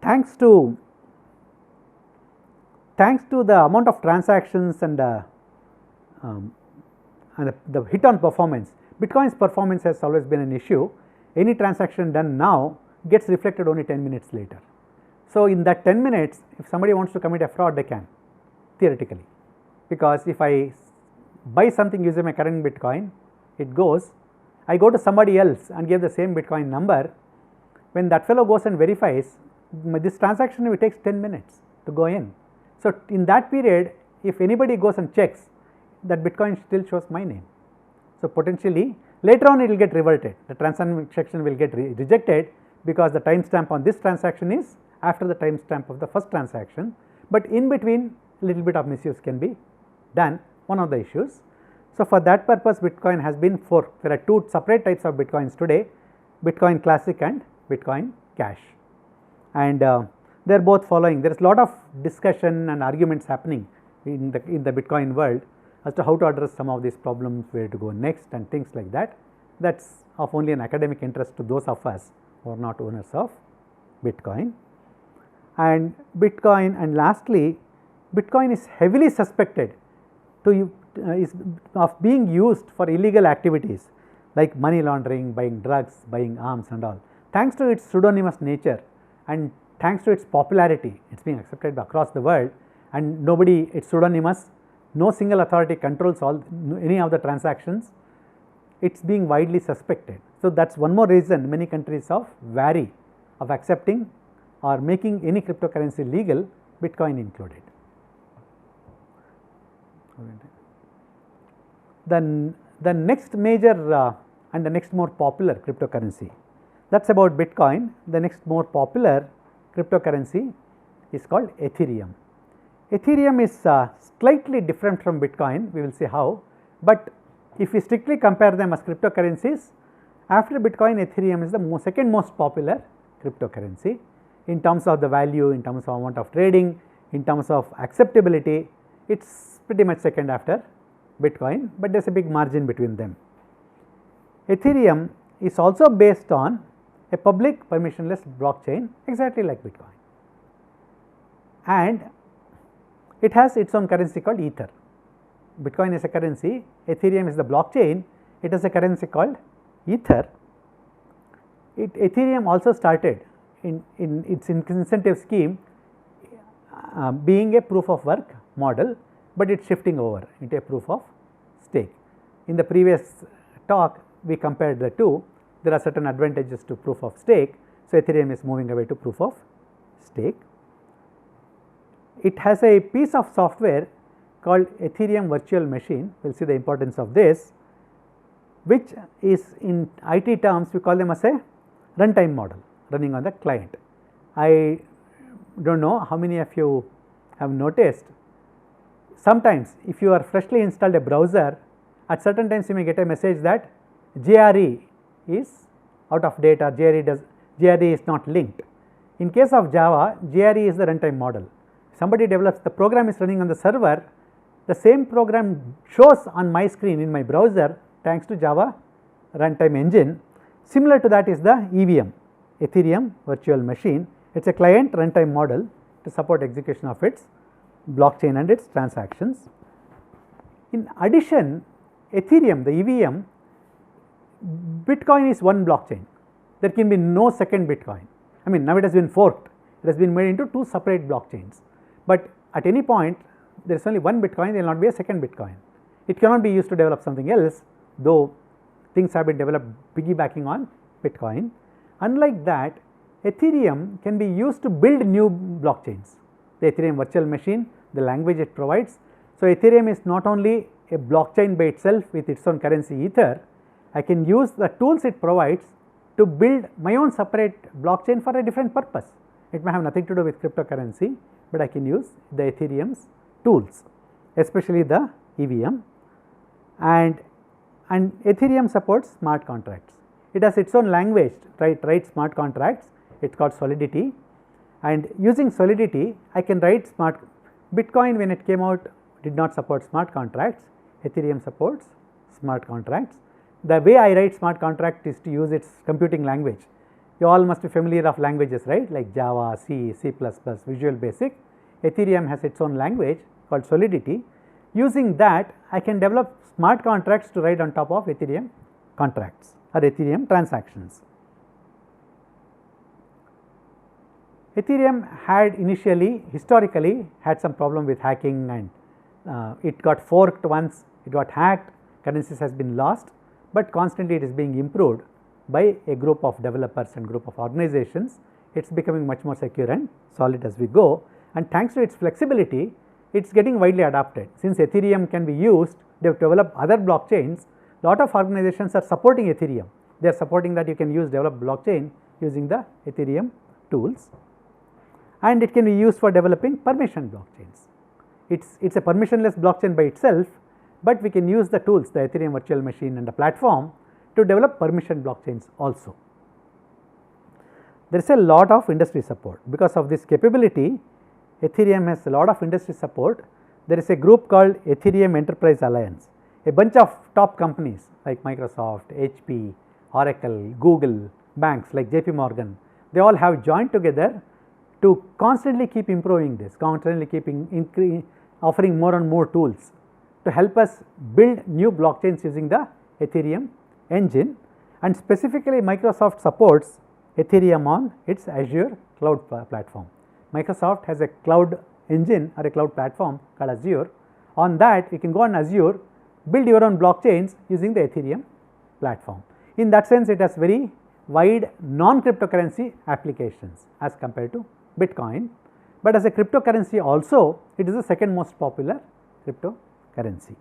thanks to the amount of transactions and the hit on performance, Bitcoin's performance has always been an issue. Any transaction done now gets reflected only 10 minutes later. So, in that 10 minutes, if somebody wants to commit a fraud, they can, theoretically, because if I buy something using my current Bitcoin, it goes, I go to somebody else and give the same Bitcoin number. When that fellow goes and verifies, this transaction will takes 10 minutes to go in. So, in that period, if anybody goes and checks, that Bitcoin still shows my name. So, potentially later on it will get reverted, the transaction will get rejected because the timestamp on this transaction is after the timestamp of the first transaction, but in between little bit of misuse can be done, one of the issues. So, for that purpose Bitcoin has been forked. There are two separate types of Bitcoins today, Bitcoin Classic and Bitcoin Cash, and they are both following. There is a lot of discussion and arguments happening in the Bitcoin world as to how to address some of these problems, where to go next and things like that. That is of only an academic interest to those of us who are not owners of Bitcoin. And Bitcoin, and lastly, Bitcoin is heavily suspected of being used for illegal activities like money laundering, buying drugs, buying arms and all. Thanks to its pseudonymous nature and thanks to its popularity, it is being accepted across the world, and nobody, it's pseudonymous, no single authority controls any of the transactions, it is being widely suspected. So, that is one more reason many countries are wary of accepting or making any cryptocurrency legal, Bitcoin included. The next major and the next more popular cryptocurrency, that is about Bitcoin. The next more popular cryptocurrency is called Ethereum. Ethereum is slightly different from Bitcoin, we will see how, but if we strictly compare them as cryptocurrencies, after Bitcoin, Ethereum is the second most popular cryptocurrency in terms of the value, in terms of amount of trading, in terms of acceptability. It is pretty much second after Bitcoin, but there is a big margin between them. Ethereum is also based on a public permissionless blockchain exactly like Bitcoin, and it has its own currency called Ether. Bitcoin is a currency, Ethereum is the blockchain, it has a currency called Ether. Ethereum also started in its incentive scheme being a proof of work model, but it is shifting over into a proof of stake. In the previous talk we compared the two, there are certain advantages to proof of stake. So, Ethereum is moving away to proof of stake. It has a piece of software called Ethereum virtual machine, we will see the importance of this, which is in IT terms we call them as a runtime model running on the client. I do not know how many of you have noticed, sometimes if you are freshly installed a browser At certain times you may get a message that JRE is out of date or JRE is not linked. In case of Java, JRE is the runtime model. Somebody develops, the program is running on the server, the same program shows on my screen in my browser thanks to Java runtime engine. Similar to that is the EVM, Ethereum Virtual Machine. It is a client runtime model to support execution of its blockchain and its transactions. In addition, Ethereum, the EVM, Bitcoin is one blockchain. There can be no second Bitcoin. I mean, now it has been forked, it has been made into two separate blockchains, but at any point there is only one Bitcoin, there will not be a second Bitcoin. It cannot be used to develop something else, though things have been developed piggybacking on Bitcoin. Unlike that, Ethereum can be used to build new blockchains. The Ethereum virtual machine, the language it provides. So, Ethereum is not only a blockchain by itself with its own currency Ether, I can use the tools it provides to build my own separate blockchain for a different purpose. It may have nothing to do with cryptocurrency, but I can use the Ethereum's tools, especially the EVM, and Ethereum supports smart contracts. It has its own language, write smart contracts. It is called Solidity, and using Solidity I can write smart. Bitcoin when it came out did not support smart contracts. Ethereum supports smart contracts. The way I write smart contract is to use its computing language. You all must be familiar of languages, right, like Java, C, C++, Visual Basic. Ethereum has its own language called Solidity. Using that I can develop smart contracts to write on top of Ethereum contracts or Ethereum transactions. Ethereum had initially, historically had some problem with hacking, and it got forked once, it got hacked, currencies has been lost, but constantly it is being improved by a group of developers and group of organizations. It is becoming much more secure and solid as we go, and thanks to its flexibility it is getting widely adopted. Since Ethereum can be used, they have developed other blockchains. Lot of organizations are supporting Ethereum. They are supporting that you can use develop blockchain using the Ethereum tools, and it can be used for developing permission blockchains. It's a permissionless blockchain by itself, but we can use the tools, the Ethereum virtual machine and the platform, to develop permission blockchains also. There is a lot of industry support. Because of this capability, Ethereum has a lot of industry support. There is a group called Ethereum Enterprise Alliance. A bunch of top companies like Microsoft, HP, Oracle, Google, banks like JP Morgan, they all have joined together to constantly keep improving this, constantly keeping offering more and more tools to help us build new blockchains using the Ethereum engine, and specifically Microsoft supports Ethereum on its Azure cloud platform. Microsoft has a cloud engine or a cloud platform called Azure. On that you can go on Azure, build your own blockchains using the Ethereum platform. In that sense, it has very wide non-cryptocurrency applications as compared to Bitcoin, but as a cryptocurrency also it is the second most popular cryptocurrency.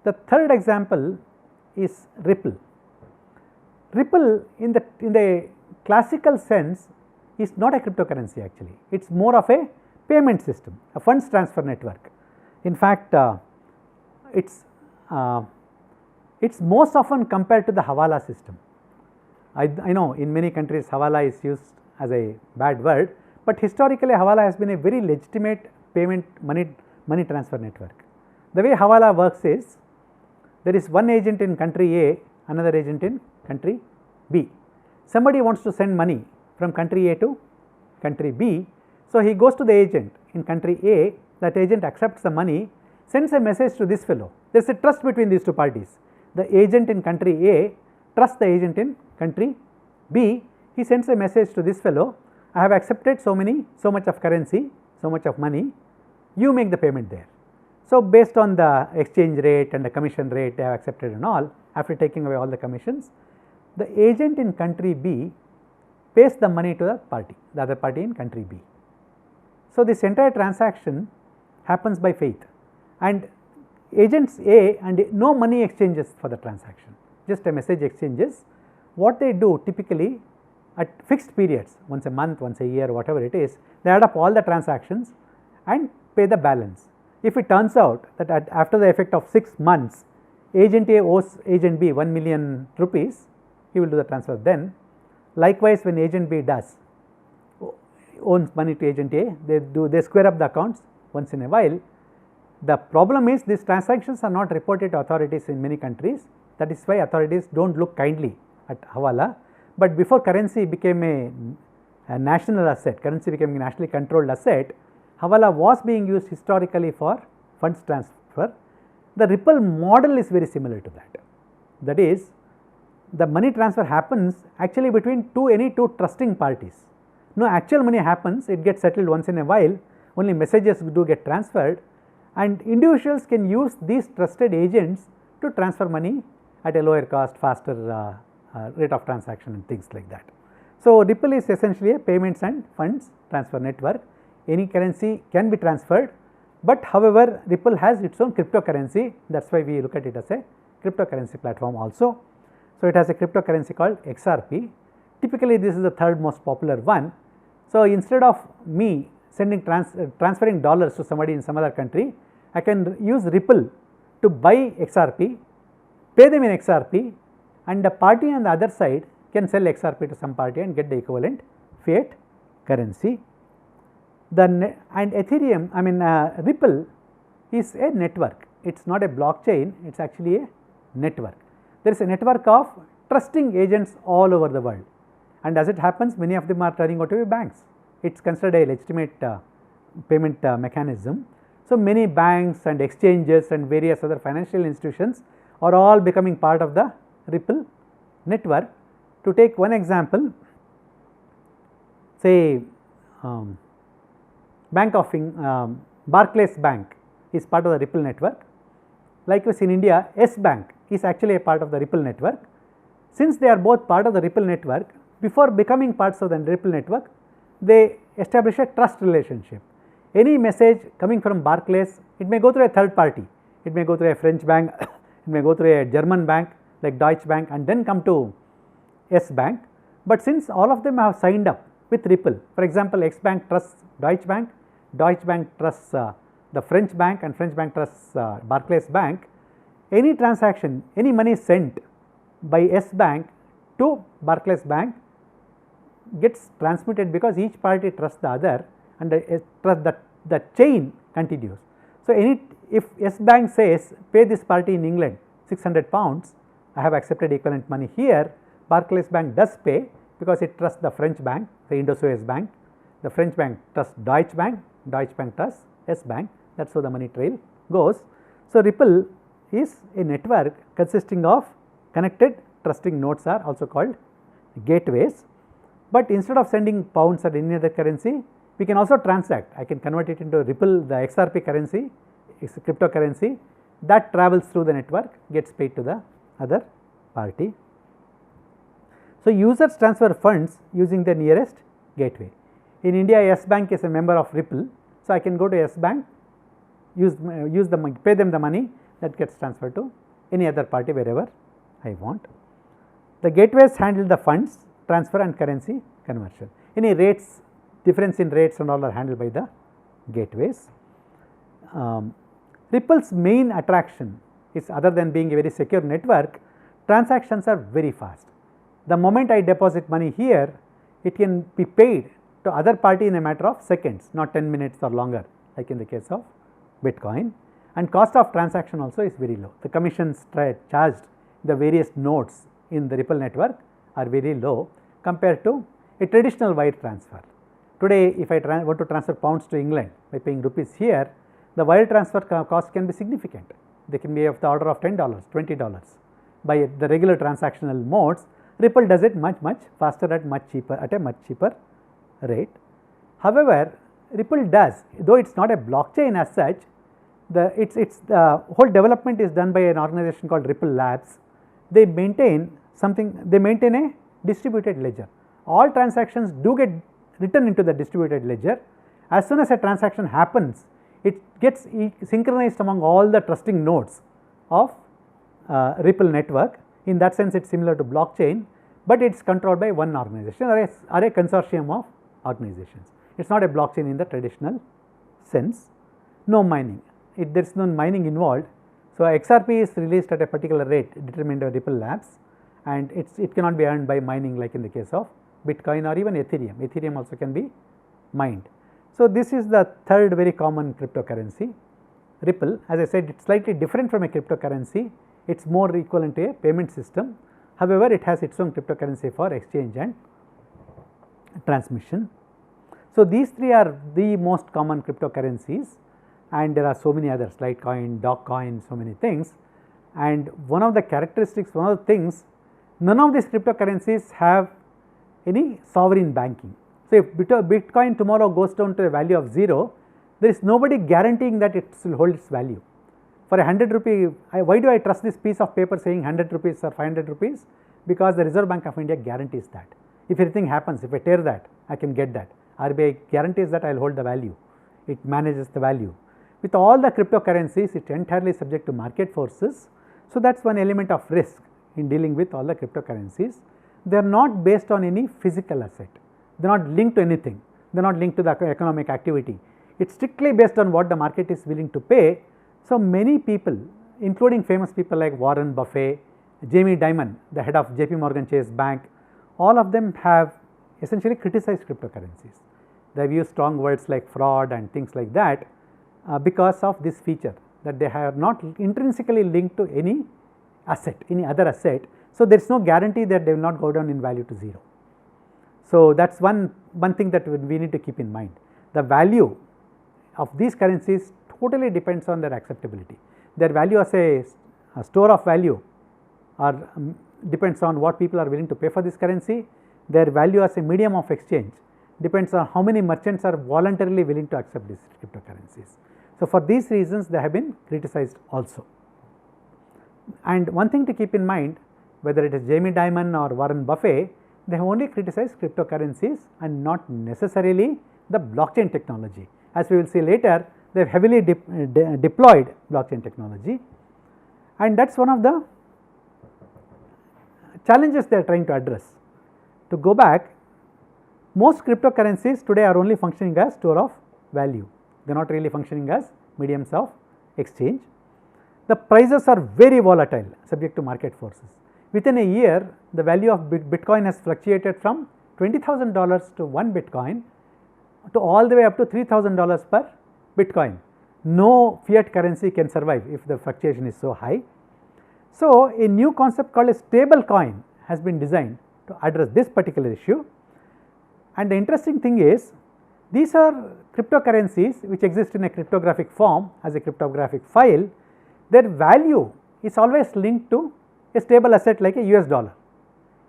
The third example is Ripple. Ripple in the classical sense is not a cryptocurrency actually, it is more of a payment system, a funds transfer network. In fact, it's most often compared to the Hawala system. I know in many countries Hawala is used as a bad word, but historically Hawala has been a very legitimate payment money transfer network. The way Hawala works is, there is one agent in country A, another agent in country B. Somebody wants to send money from country A to country B, so he goes to the agent in country A, that agent accepts the money, sends a message to this fellow. There is a trust between these two parties. The agent in country A trusts the agent in country B, he sends a message to this fellow, I have accepted so much of currency, so much of money, you make the payment there. So, based on the exchange rate and the commission rate they have accepted and all, after taking away all the commissions, the agent in country B pays the money to the other party in country B. So, this entire transaction happens by faith, and agents A and no money exchanges for the transaction, just a message exchanges. What they do typically at fixed periods, once a month, once a year, whatever it is, they add up all the transactions and pay the balance. if it turns out that after the effect of 6 months agent A owes agent B 1 million rupees, he will do the transfer then. Likewise, when agent B owns money to agent A, they square up the accounts once in a while. The problem is these transactions are not reported to authorities in many countries. That is why authorities do not look kindly at hawala. But before currency became a national asset, currency became a nationally controlled asset, hawala was being used historically for funds transfer. The Ripple model is very similar to that. That is, the money transfer happens actually between any two trusting parties. No actual money happens, it gets settled once in a while, only messages do get transferred, and individuals can use these trusted agents to transfer money at a lower cost, faster rate of transaction and things like that. So, Ripple is essentially a payments and funds transfer network. Any currency can be transferred, but however, Ripple has its own cryptocurrency, that is why we look at it as a cryptocurrency platform also. So, it has a cryptocurrency called XRP. Typically, this is the third most popular one. So, instead of me transferring dollars to somebody in some other country, I can use Ripple to buy XRP, pay them in XRP, and the party on the other side can sell XRP to some party and get the equivalent fiat currency. And Ethereum, Ripple is a network. It is not a blockchain, it is actually a network. There is a network of trusting agents all over the world, and as it happens, many of them are turning out to be banks. It is considered a legitimate payment mechanism. So, many banks and exchanges and various other financial institutions are all becoming part of the Ripple network. To take one example, say Barclays Bank is part of the Ripple network. Likewise, in India, S Bank is actually a part of the Ripple network. Since they are both part of the Ripple network, before becoming parts of the Ripple network, they establish a trust relationship. Any message coming from Barclays, it may go through a third party, it may go through a French bank, it may go through a German bank like Deutsche Bank and then come to S Bank. But since all of them have signed up with Ripple, for example, X Bank trusts Deutsche Bank, Deutsche Bank trusts the French bank and French bank trusts Barclays Bank, any transaction, any money sent by S Bank to Barclays Bank gets transmitted because each party trusts the other and the chain continues. So, if S Bank says pay this party in England 600 pounds, I have accepted equivalent money here, Barclays Bank does pay because it trusts the French bank, the Indo-Suez Bank, the French bank trusts Deutsche Bank, Deutsche Bank trusts S Bank, that is how the money trail goes. So, Ripple is a network consisting of connected trusting nodes, are also called gateways. But instead of sending pounds or any other currency, we can also transact. I can convert it into Ripple, the XRP currency, it's a cryptocurrency that travels through the network, gets paid to the other party. So, users transfer funds using the nearest gateway. In India, S Bank is a member of Ripple. So, I can go to S Bank, pay them the money, that gets transferred to any other party wherever I want. The gateways handle the funds transfer and currency conversion. Any rates, difference in rates and all are handled by the gateways. Ripple's main attraction is, other than being a very secure network, transactions are very fast. The moment I deposit money here, it can be paid to other party in a matter of seconds, not 10 minutes or longer like in the case of Bitcoin, and cost of transaction also is very low. The commissions charged the various nodes in the Ripple network are very low compared to a traditional wire transfer. Today, if I want to transfer pounds to England by paying rupees here, the wire transfer cost can be significant. They can be of the order of $10, $20. By the regular transactional modes, Ripple does it much faster at a much cheaper rate. However, Ripple does, though it is not a blockchain as such, the whole development is done by an organization called Ripple Labs. They maintain a distributed ledger. All transactions do get written into the distributed ledger. As soon as a transaction happens, it gets synchronized among all the trusting nodes of Ripple network. In that sense, it is similar to blockchain, but it is controlled by one organization or a consortium of organizations. It is not a blockchain in the traditional sense. No mining. there is no mining involved. So, XRP is released at a particular rate determined by Ripple Labs, and it cannot be earned by mining like in the case of Bitcoin or even Ethereum. Ethereum also can be mined. So, this is the third very common cryptocurrency. Ripple, as I said, it is slightly different from a cryptocurrency, it is more equivalent to a payment system. However, it has its own cryptocurrency for exchange and transmission. So, these three are the most common cryptocurrencies, and there are so many others, Litecoin, Dogecoin, so many things. And one of the characteristics, one of the things, none of these cryptocurrencies have any sovereign banking. So, if Bitcoin tomorrow goes down to a value of 0, there is nobody guaranteeing that it will hold its value. For 100 rupee, why do I trust this piece of paper saying 100 rupees or 500 rupees? Because the Reserve Bank of India guarantees that. If anything happens, if I tear that, I can get that. RBI guarantees that I will hold the value, it manages the value. With all the cryptocurrencies, it is entirely subject to market forces. So, that is one element of risk in dealing with all the cryptocurrencies. They are not based on any physical asset, they are not linked to anything, they are not linked to the economic activity. It is strictly based on what the market is willing to pay. So, many people, including famous people like Warren Buffett, Jamie Dimon, the head of JP Morgan Chase Bank, all of them have essentially criticized cryptocurrencies. They have used strong words like fraud and things like that because of this feature, that they are not intrinsically linked to any asset, any other asset. So, there is no guarantee that they will not go down in value to 0. So, that is one thing that we need to keep in mind. The value of these currencies totally depends on their acceptability. Their value as a store of value or depends on what people are willing to pay for this currency. Their value as a medium of exchange depends on how many merchants are voluntarily willing to accept these cryptocurrencies. So, for these reasons they have been criticized also. And one thing to keep in mind, whether it is Jamie Dimon or Warren Buffett, they have only criticized cryptocurrencies and not necessarily the blockchain technology. As we will see later, they have heavily deployed blockchain technology, and that is one of the challenges they are trying to address. To go back, most cryptocurrencies today are only functioning as store of value, they are not really functioning as mediums of exchange. The prices are very volatile, subject to market forces. Within a year, the value of Bitcoin has fluctuated from $20,000 to 1 Bitcoin to all the way up to $3,000 per Bitcoin. No fiat currency can survive if the fluctuation is so high. So, a new concept called a stable coin has been designed to address this particular issue. And the interesting thing is, these are cryptocurrencies which exist in a cryptographic form as a cryptographic file. Their value is always linked to a stable asset like a US dollar.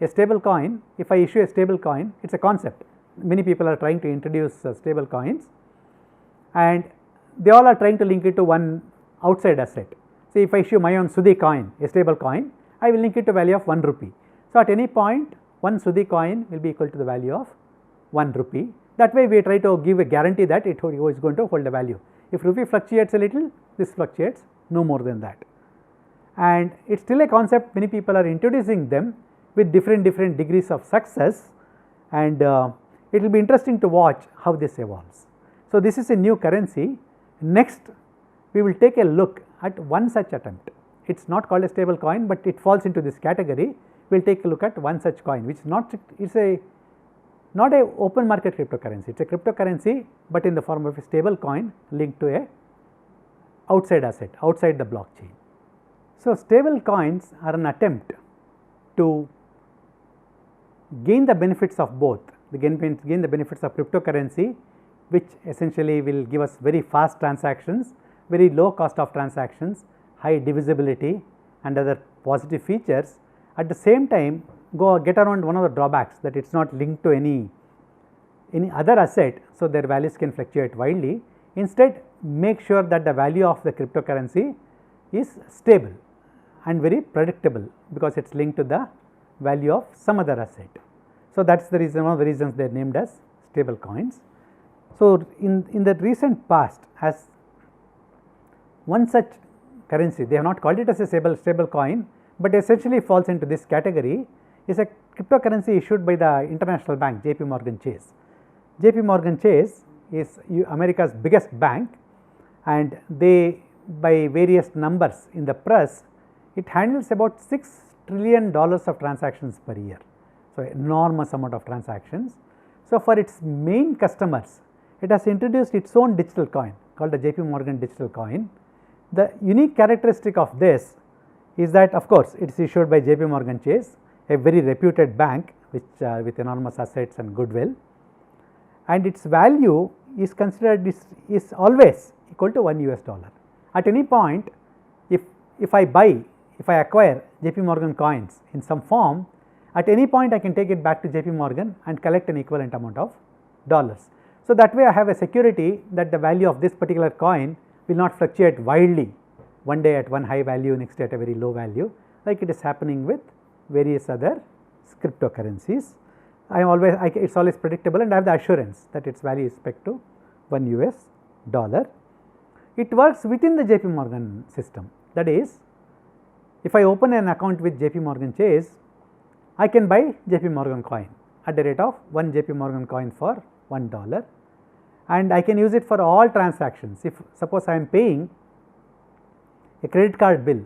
A stable coin, if I issue a stable coin, it is a concept. Many people are trying to introduce stable coins, and they all are trying to link it to one outside asset. Say if I issue my own Sudhi coin, a stable coin, I will link it to value of 1 rupee. So, at any point one Sudhi coin will be equal to the value of 1 rupee. That way we try to give a guarantee that it is going to hold the value. If rupee fluctuates a little, this fluctuates, no more than that. And it is still a concept, many people are introducing them with different degrees of success, and it will be interesting to watch how this evolves. So, this is a new currency. Next, we will take a look at one such attempt. It is not called a stable coin, but it falls into this category. We will take a look at one such coin, which is not a open market cryptocurrency. It is a cryptocurrency, but in the form of a stable coin linked to a outside asset, outside the blockchain. So, stable coins are an attempt to gain the benefits of both, gain the benefits of cryptocurrency, which essentially will give us very fast transactions, very low cost of transactions, high divisibility and other positive features. At the same time, get around one of the drawbacks, that it is not linked to any other asset, so their values can fluctuate wildly. Instead, make sure that the value of the cryptocurrency is stable and very predictable, because it is linked to the value of some other asset. So, that is the reason, one of the reasons they are named as stable coins. So, in the recent past, as one such currency, they have not called it as a stable coin, but essentially falls into this category, is a cryptocurrency issued by the international bank JP Morgan Chase. JP Morgan Chase is America's biggest bank, and they by various numbers in the press, it handles about $6 trillion of transactions per year. So, enormous amount of transactions. So, for its main customers, it has introduced its own digital coin called the JP Morgan digital coin. The unique characteristic of this is that, of course, it is issued by JP Morgan Chase, a very reputed bank which with enormous assets and goodwill, and its value is considered is always equal to $1. At any point, if I acquire JP Morgan coins in some form, at any point I can take it back to JP Morgan and collect an equivalent amount of dollars. So, that way I have a security that the value of this particular coin will not fluctuate wildly, one day at one high value, next day at a very low value, like it is happening with various other cryptocurrencies. It is always predictable, and I have the assurance that its value is pegged to $1. It works within the JP Morgan system. That is, if I open an account with JP Morgan Chase, I can buy JP Morgan coin at the rate of 1 JP Morgan coin for $1, and I can use it for all transactions. If suppose I am paying a credit card bill,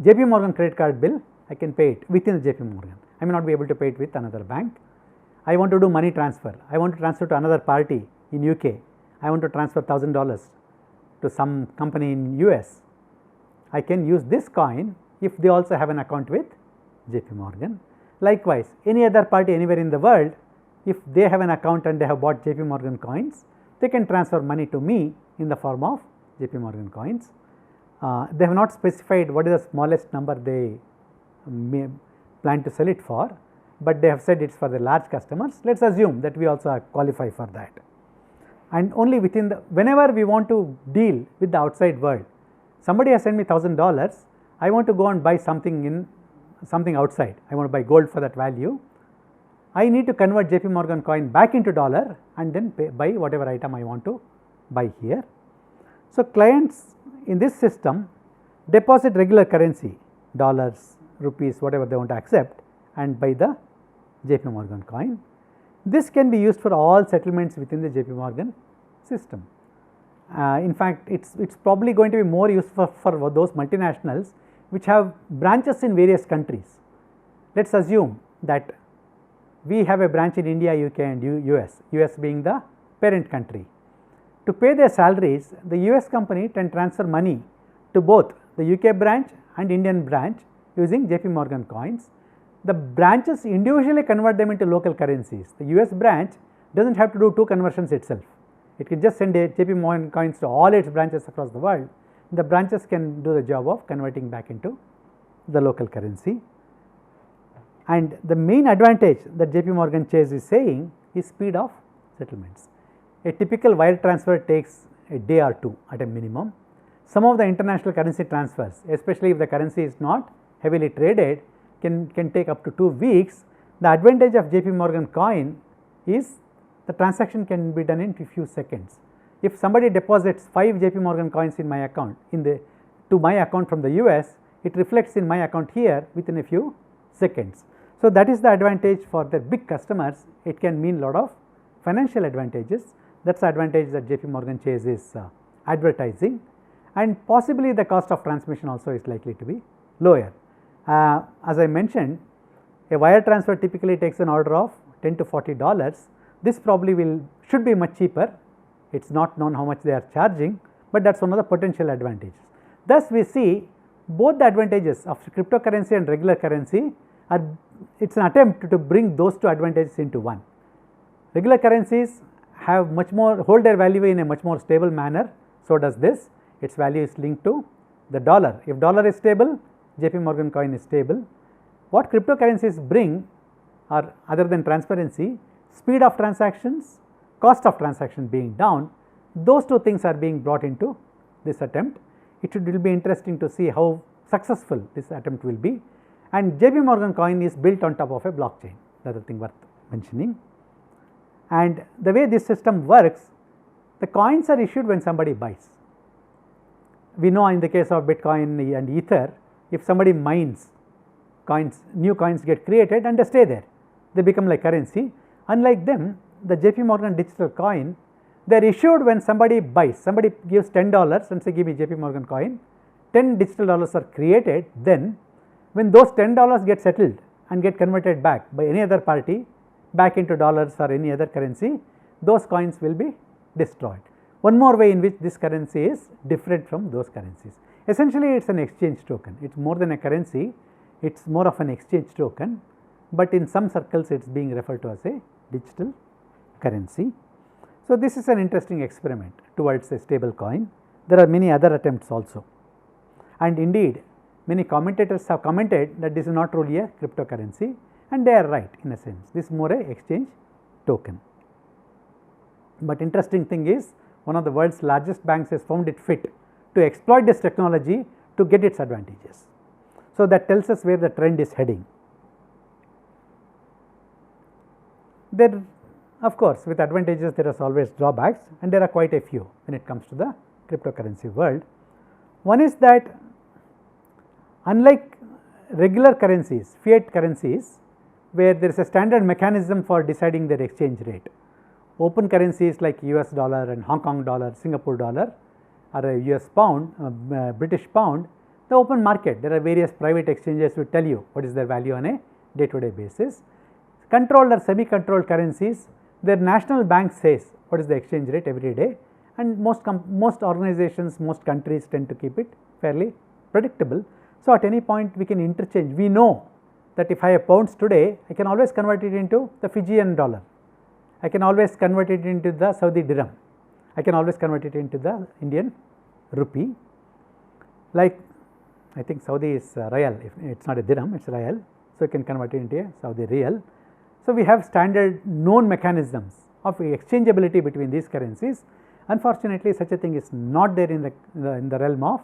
JP Morgan credit card bill, I can pay it within the JP Morgan. I may not be able to pay it with another bank. I want to do money transfer. I want to transfer to another party in UK. I want to transfer $1,000 to some company in US. I can use this coin if they also have an account with JP Morgan. Likewise, any other party anywhere in the world, if they have an account and they have bought JP Morgan coins, they can transfer money to me in the form of JP Morgan coins. They have not specified what is the smallest number they may plan to sell it for, but they have said it is for the large customers. Let us assume that we also qualify for that, and only within the, whenever we want to deal with the outside world, somebody has sent me $1,000, I want to go and buy something outside, I want to buy gold for that value, I need to convert JP Morgan coin back into dollar and then buy whatever item I want to buy here. So, clients in this system deposit regular currency, dollars, rupees, whatever they want to accept, and buy the JP Morgan coin. This can be used for all settlements within the JP Morgan system. In fact, it's probably going to be more useful for those multinationals which have branches in various countries. Let us assume that we have a branch in India, UK and US, US being the parent country. To pay their salaries, the US company can transfer money to both the UK branch and Indian branch using JP Morgan coins. The branches individually convert them into local currencies. The US branch does not have to do two conversions itself. It can just send a JP Morgan coins to all its branches across the world. The branches can do the job of converting back into the local currency. And the main advantage that JP Morgan Chase is saying is speed of settlements. A typical wire transfer takes a day or two at a minimum. Some of the international currency transfers, especially if the currency is not heavily traded, can take up to 2 weeks. The advantage of JP Morgan coin is the transaction can be done in a few seconds. If somebody deposits 5 JP Morgan coins in my account to my account from the US, it reflects in my account here within a few seconds. So, that is the advantage for the big customers. It can mean lot of financial advantages. That is the advantage that JP Morgan Chase is advertising, and possibly the cost of transmission also is likely to be lower. As I mentioned, a wire transfer typically takes an order of $10 to $40. This probably should be much cheaper. It is not known how much they are charging, but that is one of the potential advantages. Thus, we see both the advantages of cryptocurrency and regular currency are, it is an attempt to bring those two advantages into one. Regular currencies have hold their value in a much more stable manner. So does this. Its value is linked to the dollar. If dollar is stable, JP Morgan coin is stable. What cryptocurrencies bring are, other than transparency, speed of transactions, cost of transaction being down. Those two things are being brought into this attempt. It will be interesting to see how successful this attempt will be, and JP Morgan coin is built on top of a blockchain, the other thing worth mentioning. And the way this system works, the coins are issued when somebody buys. We know in the case of Bitcoin and Ether, if somebody mines coins, new coins get created and they stay there, they become like currency. Unlike them, the JP Morgan digital coin, They are issued when somebody buys, somebody gives $10 and say give me JP Morgan coin, 10 digital dollars are created. Then when those $10 get settled and get converted back by any other party back into dollars or any other currency, those coins will be destroyed. One more way in which this currency is different from those currencies. Essentially it is an exchange token, it is more than a currency, it is more of an exchange token, but in some circles it is being referred to as a digital currency. So, this is an interesting experiment towards a stable coin. There are many other attempts also, and indeed many commentators have commented that this is not truly a cryptocurrency, and they are right in a sense, this is more a exchange token. But interesting thing is, one of the world's largest banks has found it fit to exploit this technology to get its advantages. So, that tells us where the trend is heading. There, of course, with advantages there is always drawbacks, and there are quite a few when it comes to the cryptocurrency world. One is that unlike regular currencies, fiat currencies, where there is a standard mechanism for deciding their exchange rate, open currencies like US dollar and Hong Kong dollar, Singapore dollar, or a US pound, British pound, the open market, there are various private exchanges which tell you what is their value on a day to day basis. Controlled or semi controlled currencies, their national bank says what is the exchange rate every day, and most organizations, most countries tend to keep it fairly predictable. So, at any point we can interchange. We know that if I have pounds today, I can always convert it into the Fijian dollar, I can always convert it into the Saudi dirham, I can always convert it into the Indian rupee. Like I think Saudi is rial, if it is not a dirham, it is rial. So, you can convert it into a Saudi rial. So, we have standard known mechanisms of exchangeability between these currencies. Unfortunately, such a thing is not there in the realm of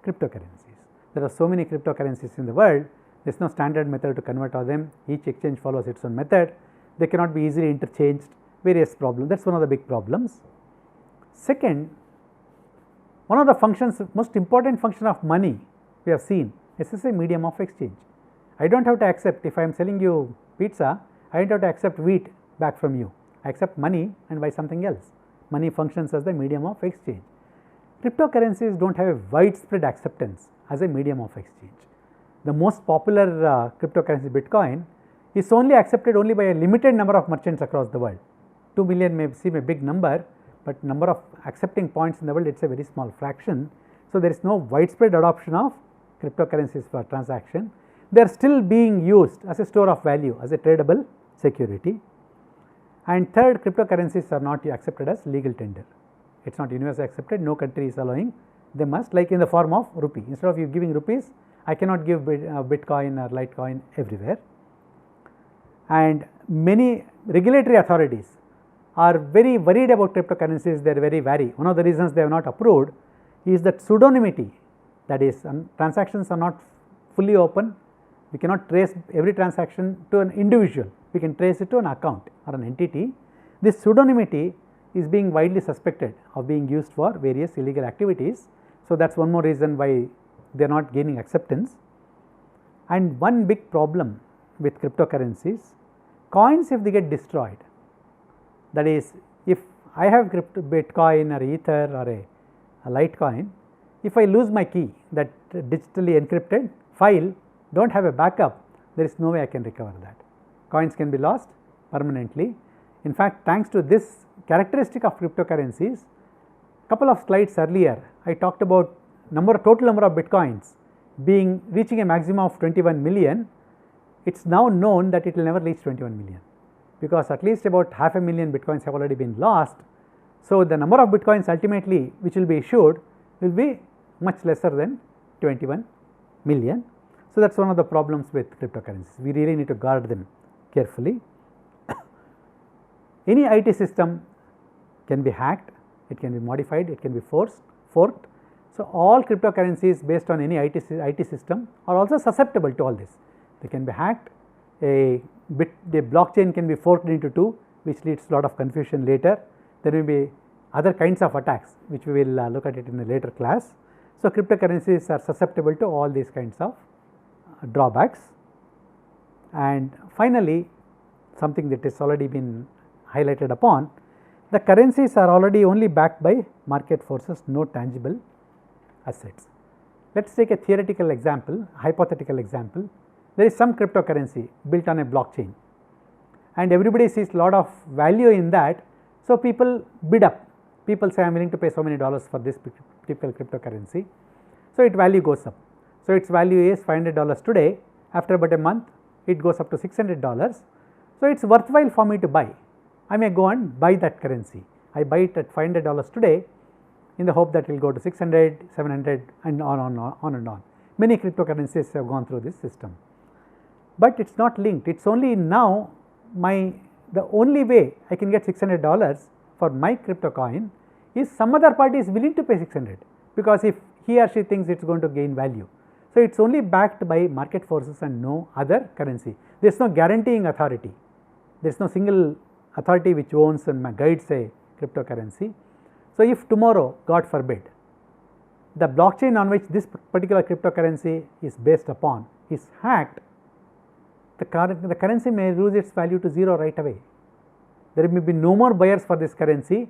cryptocurrencies. There are so many cryptocurrencies in the world, there is no standard method to convert all them, each exchange follows its own method, they cannot be easily interchanged, various problems, that is one of the big problems. Second, one of the functions, most important function of money we have seen, this is a medium of exchange. I do not have to accept, if I am selling you pizza, I do not have to accept wheat back from you, I accept money and buy something else. Money functions as the medium of exchange. Cryptocurrencies do not have a widespread acceptance as a medium of exchange. The most popular cryptocurrency Bitcoin is only accepted only by a limited number of merchants across the world. 2 million may seem a big number, but number of accepting points in the world, it is a very small fraction. So, there is no widespread adoption of cryptocurrencies for transaction. They are still being used as a store of value, as a tradable security. And third, cryptocurrencies are not accepted as legal tender. It is not universally accepted, no country is allowing them as, like in the form of rupee. Instead of you giving rupees, I cannot give Bitcoin or Litecoin everywhere. And many regulatory authorities are very worried about cryptocurrencies, they are very wary. One of the reasons they have not approved is that pseudonymity, that is transactions are not fully open, we cannot trace every transaction to an individual, we can trace it to an account or an entity. This pseudonymity is being widely suspected of being used for various illegal activities. So, that is one more reason why they are not gaining acceptance. And one big problem with cryptocurrencies, coins if they get destroyed, that is if I have Bitcoin or Ether or a Litecoin, if I lose my key, that digitally encrypted file, do not have a backup, there is no way I can recover that. Coins can be lost permanently. In fact, thanks to this characteristic of cryptocurrencies, couple of slides earlier I talked about total number of Bitcoins reaching a maximum of 21 million. It is now known that it will never reach 21 million, because at least about 500,000 Bitcoins have already been lost. So, the number of Bitcoins ultimately which will be issued will be much lesser than 21 million. So, that is one of the problems with cryptocurrencies, we really need to guard them carefully. Any IT system can be hacked, it can be modified, it can be forked. So, all cryptocurrencies based on any IT system are also susceptible to all this. They can be hacked, the blockchain can be forked into two, which leads to a lot of confusion later. There may be other kinds of attacks which we will look at it in a later class. So, cryptocurrencies are susceptible to all these kinds of drawbacks. And finally, something that has already been highlighted upon, the currencies are already only backed by market forces, no tangible assets. Let us take a theoretical example, hypothetical example. There is some cryptocurrency built on a blockchain and everybody sees lot of value in that. So, people bid up, people say I am willing to pay so many dollars for this typical cryptocurrency. So, its value goes up. So, its value is $500 today, after about a month it goes up to $600. So, it is worthwhile for me to buy. I may go and buy that currency. I buy it at $500 today in the hope that it will go to 600, 700 and on and on. Many cryptocurrencies have gone through this system, but it is not linked. It is only now the only way I can get $600 for my crypto coin is some other party is willing to pay 600, because if he or she thinks it is going to gain value. So, it is only backed by market forces and no other currency. There is no guaranteeing authority, there is no single authority which owns and guides a cryptocurrency. So, if tomorrow, God forbid, the blockchain on which this particular cryptocurrency is based upon is hacked, the currency may lose its value to 0 right away. There may be no more buyers for this currency.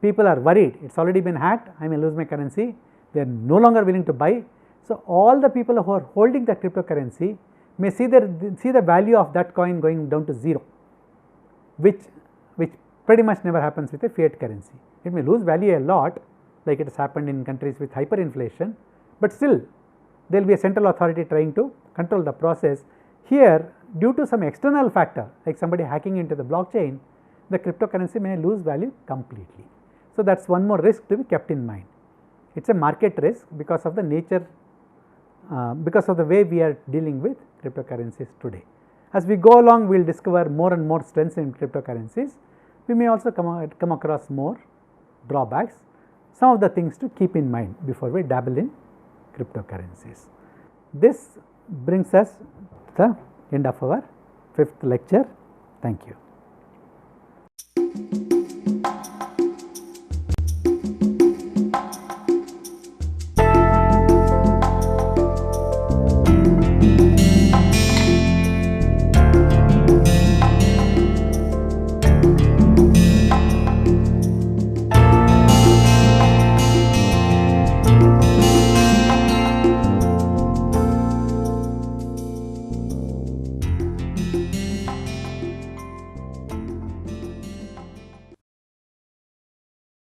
People are worried, it has already been hacked, I may lose my currency, they are no longer willing to buy. So, all the people who are holding the cryptocurrency may see the value of that coin going down to 0, which pretty much never happens with a fiat currency. It may lose value a lot, like it has happened in countries with hyperinflation, but still there will be a central authority trying to control the process. Here, due to some external factor like somebody hacking into the blockchain, the cryptocurrency may lose value completely. So, that is one more risk to be kept in mind. It is a market risk because of the nature, because of the way we are dealing with cryptocurrencies today. As we go along, we will discover more and more strengths in cryptocurrencies. We may also come across more drawbacks, some of the things to keep in mind before we dabble in cryptocurrencies. This brings us to the end of our 5th lecture. Thank you.